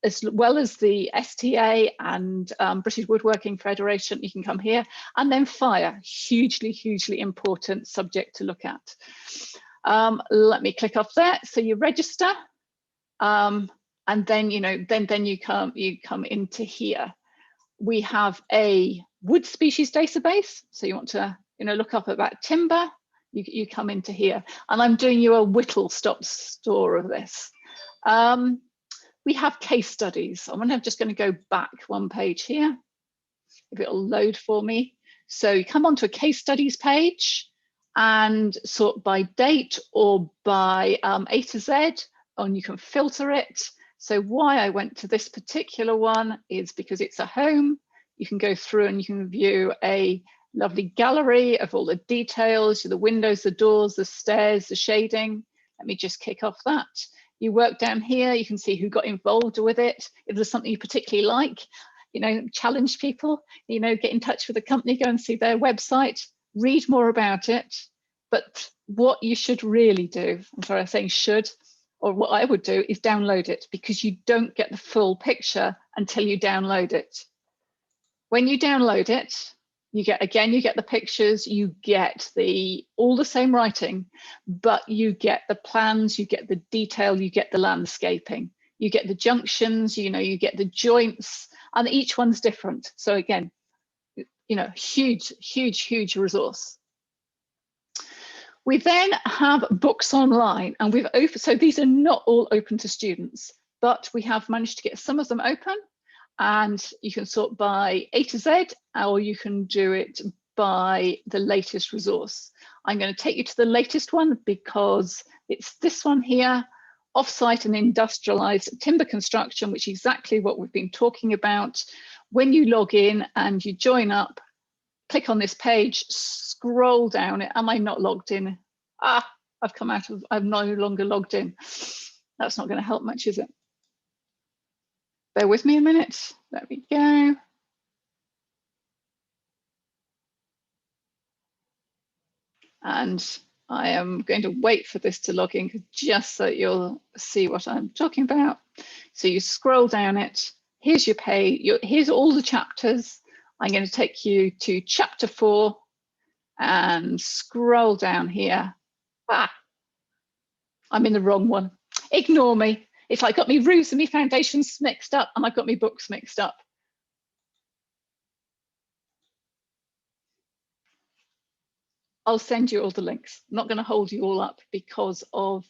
as well as the STA and British Woodworking Federation, you can come here. And then fire, hugely, hugely important subject to look at. Let me click off there. So you register. And then, you know, then you come into here. We have a wood species database. So you want to, you know, look up about timber, you come into here. And I'm doing you a whistle-stop tour of this. We have case studies. I'm just going to go back one page here, if it'll load for me. So you come onto a case studies page and sort by date or by A to Z, and you can filter it. So why I went to this particular one is because it's a home. You can go through and you can view a lovely gallery of all the details, the windows, the doors, the stairs, the shading. Let me just kick off that. You work down here, you can see who got involved with it. If there's something you particularly like, you know, challenge people, you know, get in touch with the company, go and see their website, read more about it. But what you should really do, I'm sorry, I'm saying should, or what I would do is download it, because you don't get the full picture until you download it. When you download it, you get the pictures, you get all the same writing, but you get the plans, you get the detail, you get the landscaping, you get the junctions, you know, you get the joints, and each one's different. So again, you know, huge, huge, huge resource. We then have books online, and so these are not all open to students, but we have managed to get some of them open, and you can sort by A to Z, or you can do it by the latest resource. I'm going to take you to the latest one because it's this one here, Offsite and Industrialized Timber Construction, which is exactly what we've been talking about. When you log in and you join up, click on this page, scroll down it. Am I not logged in? I'm no longer logged in. That's not going to help much, is it? Bear with me a minute. There we go. And I am going to wait for this to log in just so you'll see what I'm talking about. So you scroll down it. Here's your page. Here's all the chapters. I'm going to take you to chapter 4 and scroll down here. I'm in the wrong one. Ignore me. It's like got me roofs and me foundations mixed up, and I've got me books mixed up. I'll send you all the links. I'm not going to hold you all up because of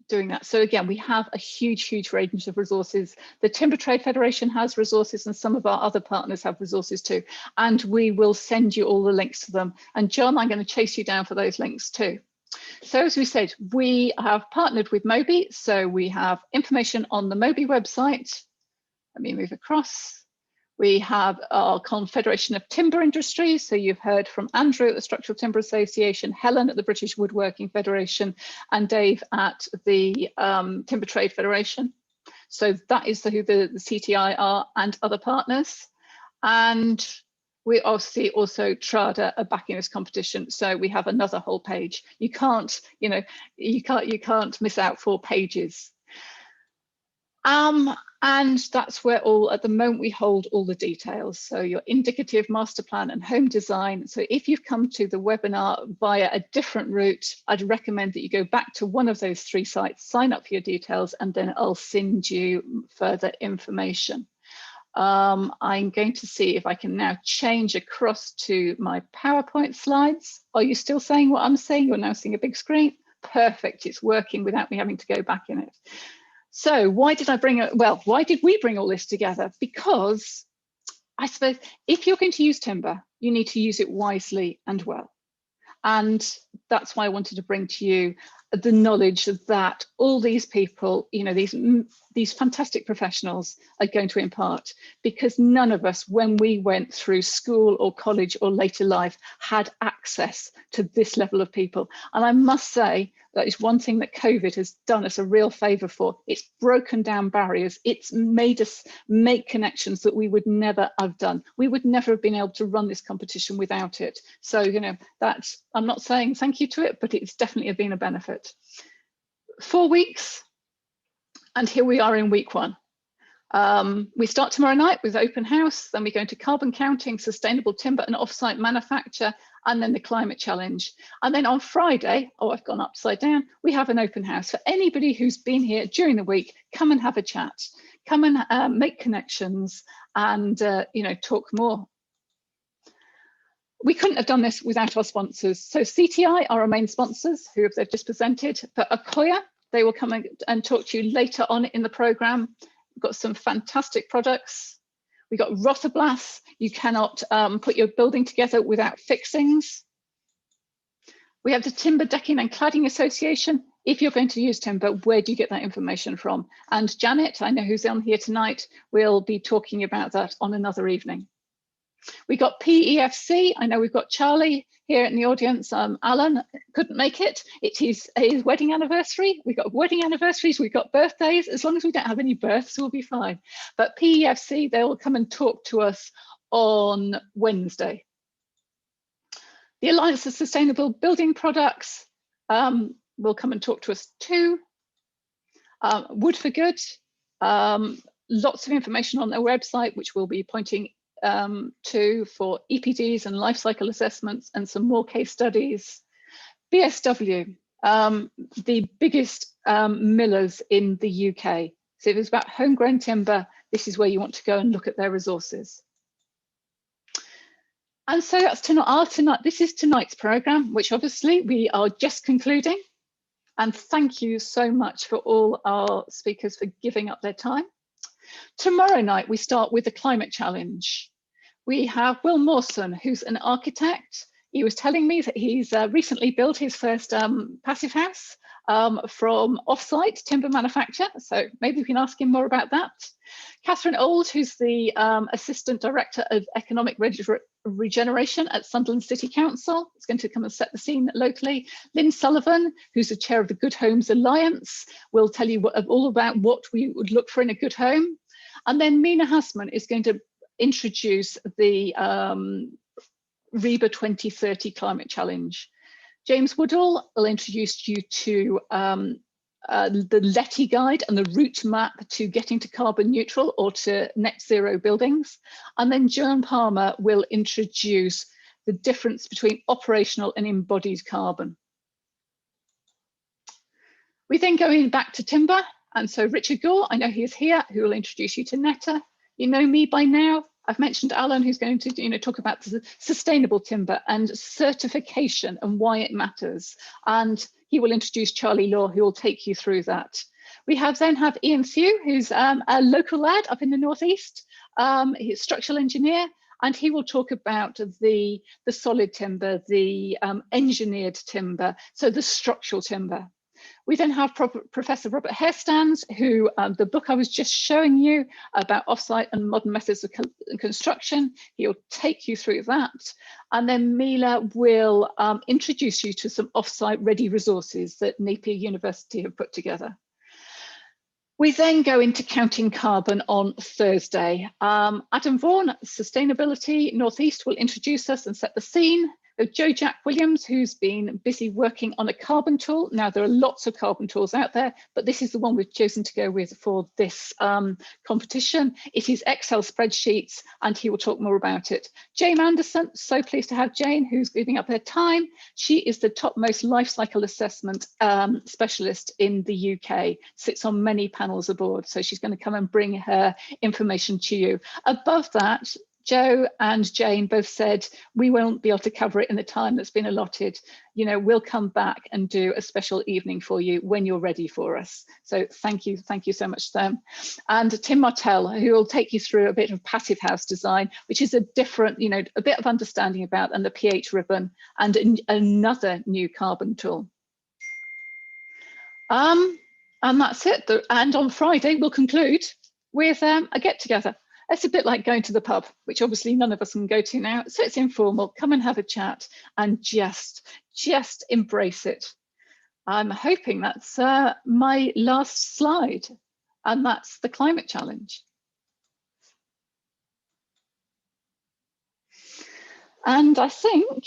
doing that. So again, we have a huge, huge range of resources. The Timber Trade Federation has resources, and some of our other partners have resources too. And we will send you all the links to them. And John, I'm going to chase you down for those links too. So as we said, we have partnered with MOBIE. So we have information on the MOBIE website. Let me move across. We have our Confederation of Timber Industries. So you've heard from Andrew at the Structural Timber Association, Helen at the British Woodworking Federation, and Dave at the Timber Trade Federation. So that is who the CTI are, and other partners. And we obviously also TRADA are backing this competition. So we have another whole page. You can't, you know, you can't miss out 4 pages. And that's where at the moment we hold all the details. So your indicative master plan and home design. So if you've come to the webinar via a different route, I'd recommend that you go back to one of those 3 sites, sign up for your details, and then I'll send you further information. I'm going to see if I can now change across to my PowerPoint slides. Are you still saying what I'm saying? You're now seeing a big screen. Perfect, it's working without me having to go back in it. So why did we bring all this together? Because I suppose if you're going to use timber, you need to use it wisely and well. And that's why I wanted to bring to you the knowledge that all these people, you know, these fantastic professionals are going to impart, because none of us, when we went through school or college or later life, had access to this level of people. And I must say that is one thing that COVID has done us a real favour for. It's broken down barriers. It's made us make connections that we would never have done. We would never have been able to run this competition without it. So, you know, that's, I'm not saying thank you to it, but it's definitely been a benefit. 4 weeks, and here we are in week 1. We start tomorrow night with open house, then we go into carbon counting, sustainable timber and offsite manufacture, and then the climate challenge. And then on Friday, oh, I've gone upside down, we have an open house for anybody who's been here during the week. Come and have a chat, come and make connections, and you know, talk more. We couldn't have done this without our sponsors. So CTI are our main sponsors, who they've just presented. For Accoya, they will come and talk to you later on in the programme. We've got some fantastic products. We've got Rothablas. You cannot put your building together without fixings. We have the Timber Decking and Cladding Association. If you're going to use timber, where do you get that information from? And Janet, I know who's on here tonight, will be talking about that on another evening. We got PEFC. I know we've got Charlie here in the audience. Alan couldn't make it. It is his wedding anniversary. We've got wedding anniversaries. We've got birthdays. As long as we don't have any births, we'll be fine. But PEFC, they will come and talk to us on Wednesday. The Alliance of Sustainable Building Products will come and talk to us too. Wood for Good. Lots of information on their website, which we'll be pointing to for EPDs and life cycle assessments and some more case studies. BSW, the biggest millers in the UK. So if it's about homegrown timber, this is where you want to go and look at their resources. And so that's tonight. This is tonight's programme, which obviously we are just concluding. And thank you so much for all our speakers for giving up their time. Tomorrow night, we start with the climate challenge. We have Will Mawson, who's an architect. He was telling me that he's recently built his first passive house from offsite timber manufacture. So maybe we can ask him more about that. Catherine Old, who's the Assistant Director of Economic Regeneration at Sunderland City Council, is going to come and set the scene locally. Lynn Sullivan, who's the chair of the Good Homes Alliance, will tell you all about what we would look for in a good home. And then Mina Hassman is going to introduce the REBA 2030 Climate Challenge. James Woodall will introduce you to the Letty Guide and the route map to getting to carbon neutral or to net zero buildings. And then Joan Palmer will introduce the difference between operational and embodied carbon. We then go in back to timber. And so Richard Gore, I know he is here, who will introduce you to Netta. You know me by now. I've mentioned Alan, who's going to talk about the sustainable timber and certification and why it matters. And he will introduce Charlie Law, who will take you through that. We then have Ian Thew, who's a local lad up in the northeast. He's a structural engineer, and he will talk about the solid timber, the engineered timber, so the structural timber. We then have Professor Robert Hairstands, who the book I was just showing you about offsite and modern methods of construction, he'll take you through that. And then Melia will introduce you to some offsite ready resources that Napier University have put together. We then go into counting carbon on Thursday. Adam Vaughan, Sustainability Northeast, will introduce us and set the scene. Joe Jack Williams, who's been busy working on a carbon tool. Now, there are lots of carbon tools out there, but this is the one we've chosen to go with for this competition. It is Excel spreadsheets, and he will talk more about it. Jane Anderson, so pleased to have Jane, who's giving up her time. She is the topmost life cycle assessment specialist in the UK, sits on many panels aboard, so she's going to come and bring her information to you. Above that, Joe and Jane both said we won't be able to cover it in the time that's been allotted. You know, we'll come back and do a special evening for you when you're ready for us. So thank you so much to them. And Tim Martell, who will take you through a bit of passive house design, which is a different, you know, a bit of understanding about, and the pH ribbon, and another new carbon tool. And that's it. And on Friday, we'll conclude with a get-together. It's a bit like going to the pub, which obviously none of us can go to now. So it's informal. Come and have a chat and just embrace it. I'm hoping that's my last slide, and that's the climate challenge. And I think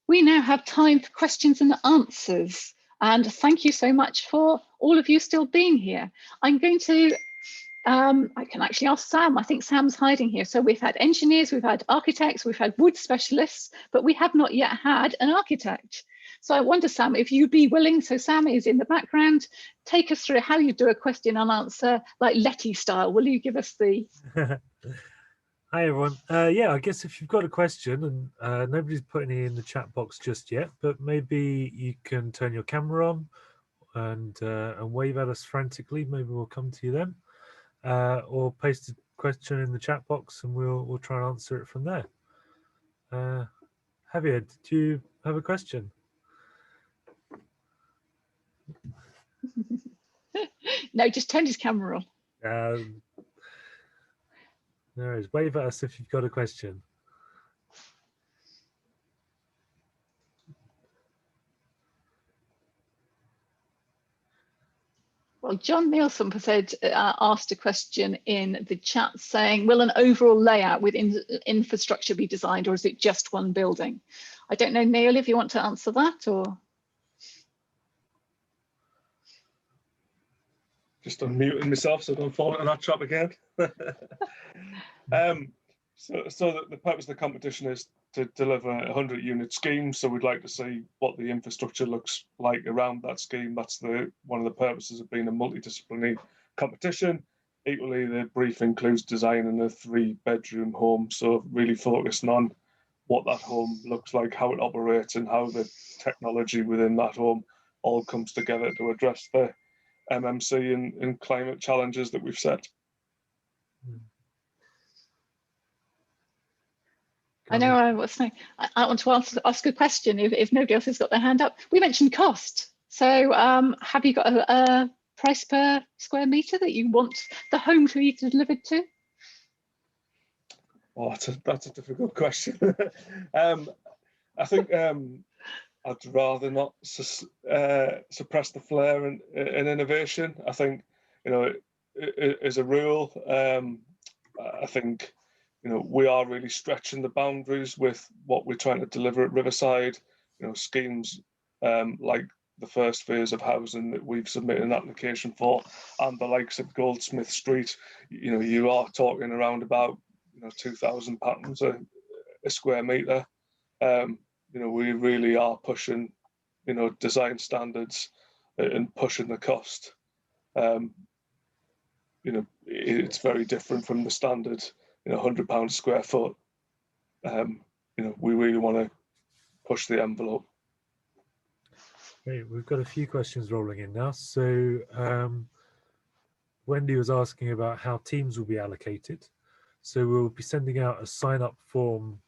we now have time for questions and answers. And thank you so much for all of you still being here. I'm going to I can actually ask Sam. I think Sam's hiding here. So we've had engineers, we've had architects, we've had wood specialists, but we have not yet had an architect. So I wonder, Sam, if you'd be willing, so Sam is in the background, take us through how you do a question and answer, like Letty style. Will you give us the... Hi, everyone. Yeah, I guess if you've got a question, and nobody's putting it in the chat box just yet, but maybe you can turn your camera on and wave at us frantically. Maybe we'll come to you then. Or paste a question in the chat box and we'll try and answer it from there. Javier, did you have a question? No, just turn his camera on. No worries. Wave at us if you've got a question. Well, John Nielsen said, asked a question in the chat saying, will an overall layout within infrastructure be designed, or is it just one building? I don't know, Neil, if you want to answer that, or? Just unmuting myself so I don't fall into that trap again. So the purpose of the competition is to deliver a 100-unit scheme. So we'd like to see what the infrastructure looks like around that scheme. That's one of the purposes of being a multidisciplinary competition. Equally, the brief includes designing a 3-bedroom home. So really focusing on what that home looks like, how it operates, and how the technology within that home all comes together to address the MMC and climate challenges that we've set. I know I was saying, I want to ask a question if nobody else has got their hand up. We mentioned cost. So have you got a price per square metre that you want the home to be delivered to? Oh, that's a difficult question. I think I'd rather not suppress the flair and innovation. I think, you know, as a rule, I think, you know, we are really stretching the boundaries with what we're trying to deliver at Riverside. You know, schemes like the first phase of housing that we've submitted an application for, and the likes of Goldsmith Street. You know, you are talking around about, you know, £2,000 a square metre. You know, we really are pushing, you know, design standards and pushing the cost. You know, it's very different from the standard, you know, £100 a square foot. You know, we really want to push the envelope. Great. We've got a few questions rolling in now. So Wendy was asking about how teams will be allocated. So we'll be sending out a sign-up form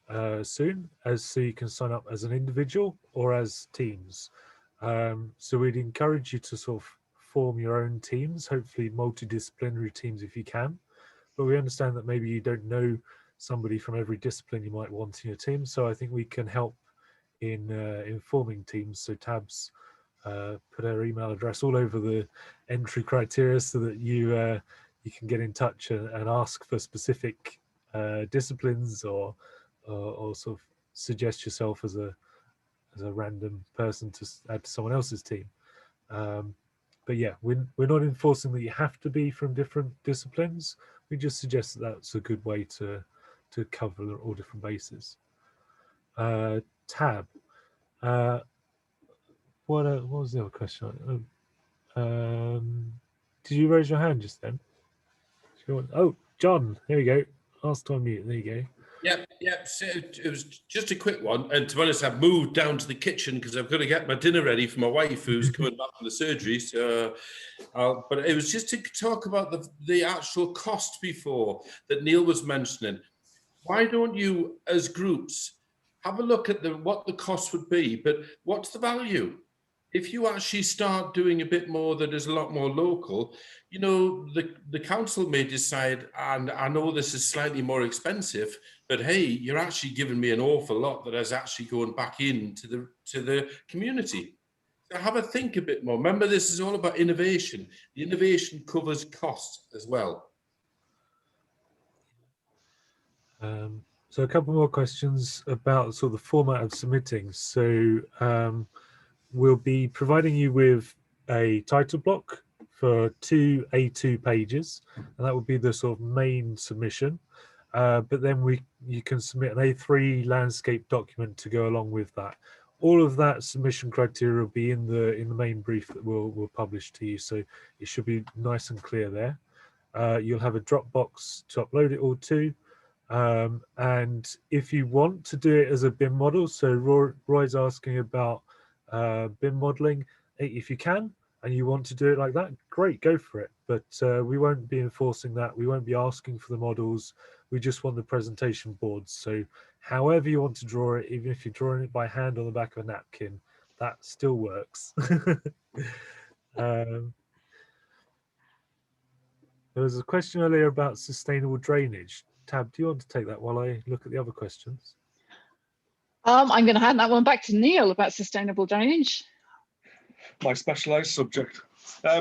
soon, so you can sign up as an individual or as teams. So we'd encourage you to sort of form your own teams, hopefully multidisciplinary teams if you can. But we understand that maybe you don't know somebody from every discipline you might want in your team. So I think we can help in forming teams. So Tab's put her email address all over the entry criteria so that you can get in touch and ask for specific disciplines or sort of suggest yourself as a random person to add to someone else's team. But yeah, we're not enforcing that you have to be from different disciplines. We just suggest that that's a good way to cover all different bases. Tab, what was the other question? Did you raise your hand just then? Oh, John, there you go. Asked to unmute. There you go. Yep. So it was just a quick one. And to be honest, I've moved down to the kitchen because I've got to get my dinner ready for my wife who's coming back from the surgery. So, but it was just to talk about the actual cost before that Neil was mentioning. Why don't you, as groups, have a look at what the cost would be, but what's the value? If you actually start doing a bit more that is a lot more local, you know, the council may decide, and I know this is slightly more expensive, but hey, you're actually giving me an awful lot that is actually going back into the community. So have a think a bit more. Remember, this is all about innovation. The innovation covers cost as well. So a couple more questions about sort of the format of submitting. So we'll be providing you with a title block for 2 A2 pages, and that would be the sort of main submission. But then you can submit an A3 landscape document to go along with that. All of that submission criteria will be in the main brief that we'll publish to you, so it should be nice and clear there. You'll have a Dropbox to upload it all to. And if you want to do it as a BIM model, so Roy's asking about BIM modeling, if you can and you want to do it like that, great, go for it. But we won't be enforcing that. We won't be asking for the models. We just want the presentation boards. So however you want to draw it, even if you're drawing it by hand on the back of a napkin, that still works. There was a question earlier about sustainable drainage. Tab, do you want to take that while I look at the other questions? I'm going to hand that one back to Neil about sustainable drainage. My specialised subject. I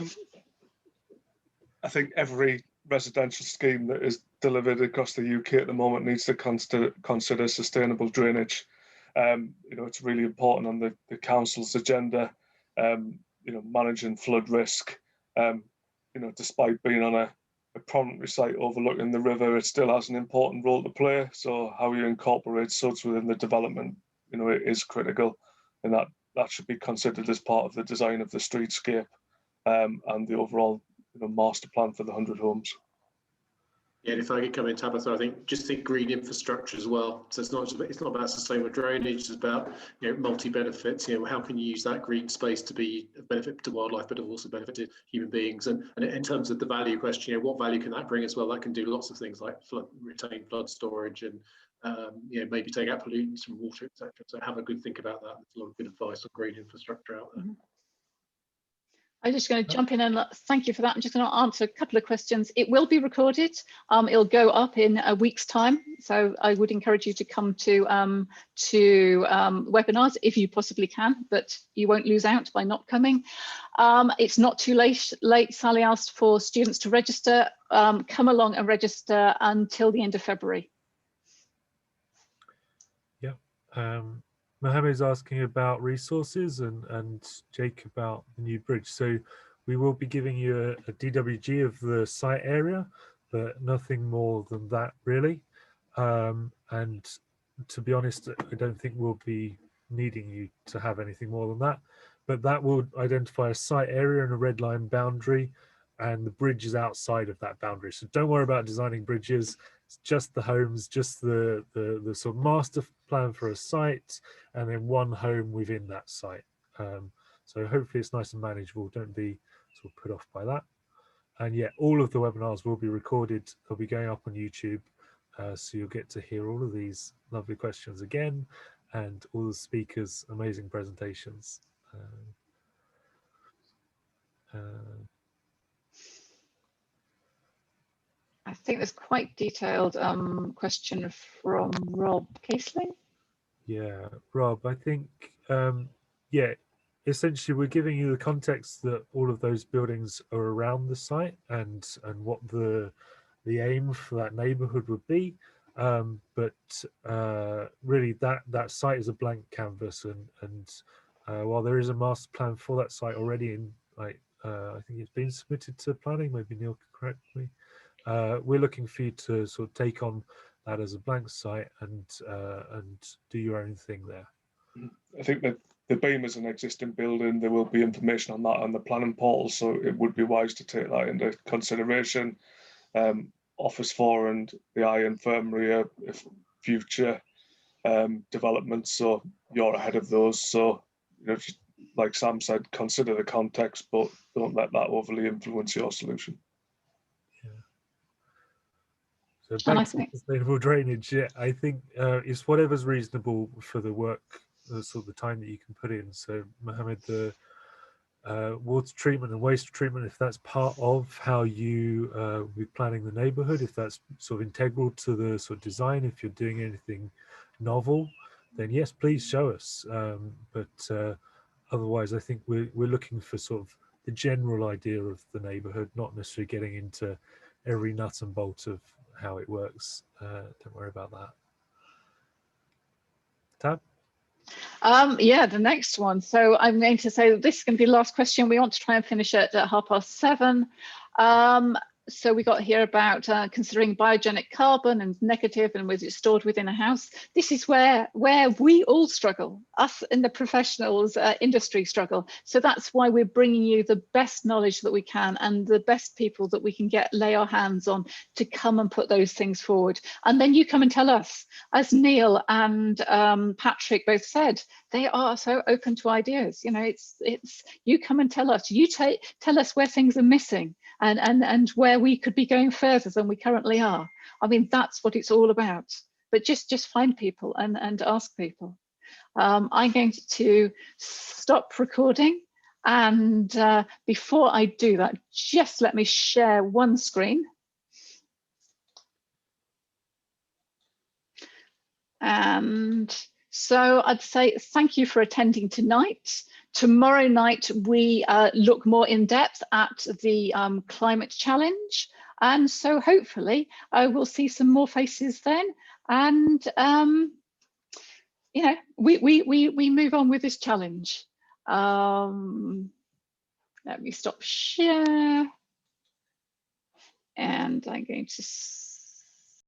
think every residential scheme that is delivered across the UK at the moment needs to consider sustainable drainage. You know, it's really important on the council's agenda. You know, managing flood risk. You know, despite being on a promontory site overlooking the river, it still has an important role to play. So how you incorporate suds within the development, you know, it is critical, and that should be considered as part of the design of the streetscape and the overall, you know, master plan for the 100 homes. Yeah, and if I could come in, Tabitha, I think just think green infrastructure as well. So it's not about sustainable drainage. It's about, you know, multi benefits. You know, how can you use that green space to be a benefit to wildlife, but also benefit to human beings? And in terms of the value question, you know, what value can that bring as well? That can do lots of things like retain flood storage and you know, maybe take out pollutants from water, etc. So have a good think about that. There's a lot of good advice on green infrastructure out there. I'm just going to jump in and thank you for that. I'm just going to answer a couple of questions. It will be recorded. It'll go up in a week's time. So I would encourage you to come to webinars if you possibly can, but you won't lose out by not coming. It's not too late. Sally asked for students to register. Come along and register until the end of February. Yeah. Mohammed's asking about resources and Jake about the new bridge. So we will be giving you a DWG of the site area, but nothing more than that really. And to be honest, I don't think we'll be needing you to have anything more than that, but that will identify a site area and a red line boundary, and the bridge is outside of that boundary. So don't worry about designing bridges. It's just the homes, just the sort of master plan for a site, and then one home within that site. So hopefully it's nice and manageable. Don't be sort of put off by that. And yeah, all of the webinars will be recorded. They'll be going up on YouTube. So you'll get to hear all of these lovely questions again and all the speakers' amazing presentations. I think there's quite detailed question from Rob Casling. Yeah, Rob, I think, yeah, essentially we're giving you the context that all of those buildings are around the site and what the aim for that neighborhood would be. But really that site is a blank canvas, and while there is a master plan for that site already in, like, I think it's been submitted to planning, maybe Neil can correct me, we're looking for you to sort of take on that as a blank site and do your own thing there. I think that the beam is an existing building. There will be information on that on the planning portal, so it would be wise to take that into consideration. Office 4 and the I Infirmary are future developments, so you're ahead of those. So, you know, just like Sam said, consider the context, but don't let that overly influence your solution. So back to sustainable drainage, yeah, I think it's whatever's reasonable for the work, sort of the time that you can put in. So Mohammed, the water treatment and waste treatment, if that's part of how you will be planning the neighbourhood, if that's sort of integral to the sort of design, if you're doing anything novel, then yes, please show us. But otherwise, I think we're looking for sort of the general idea of the neighbourhood, not necessarily getting into every nut and bolt of how it works. Don't worry about that. Tab? Yeah, the next one. So I'm going to say that this is going to be the last question. We want to try and finish at 7:30. So we got here about considering biogenic carbon and negative, and was it stored within a house? This is where we all struggle, us in the professionals industry struggle. So that's why we're bringing you the best knowledge that we can and the best people that we can lay our hands on to come and put those things forward. And then you come and tell us, as Neil and Patrick both said, they are so open to ideas. You know, it's you come and tell us, tell us where things are missing and where we could be going further than we currently are. I mean, that's what it's all about. But just find people and ask people. I'm going to stop recording, and before I do that, just let me share one screen. And so I'd say thank you for attending tonight. Tomorrow night, we look more in depth at the climate challenge. And so hopefully we'll see some more faces then. And, you know, we move on with this challenge. Let me stop share. And I'm going to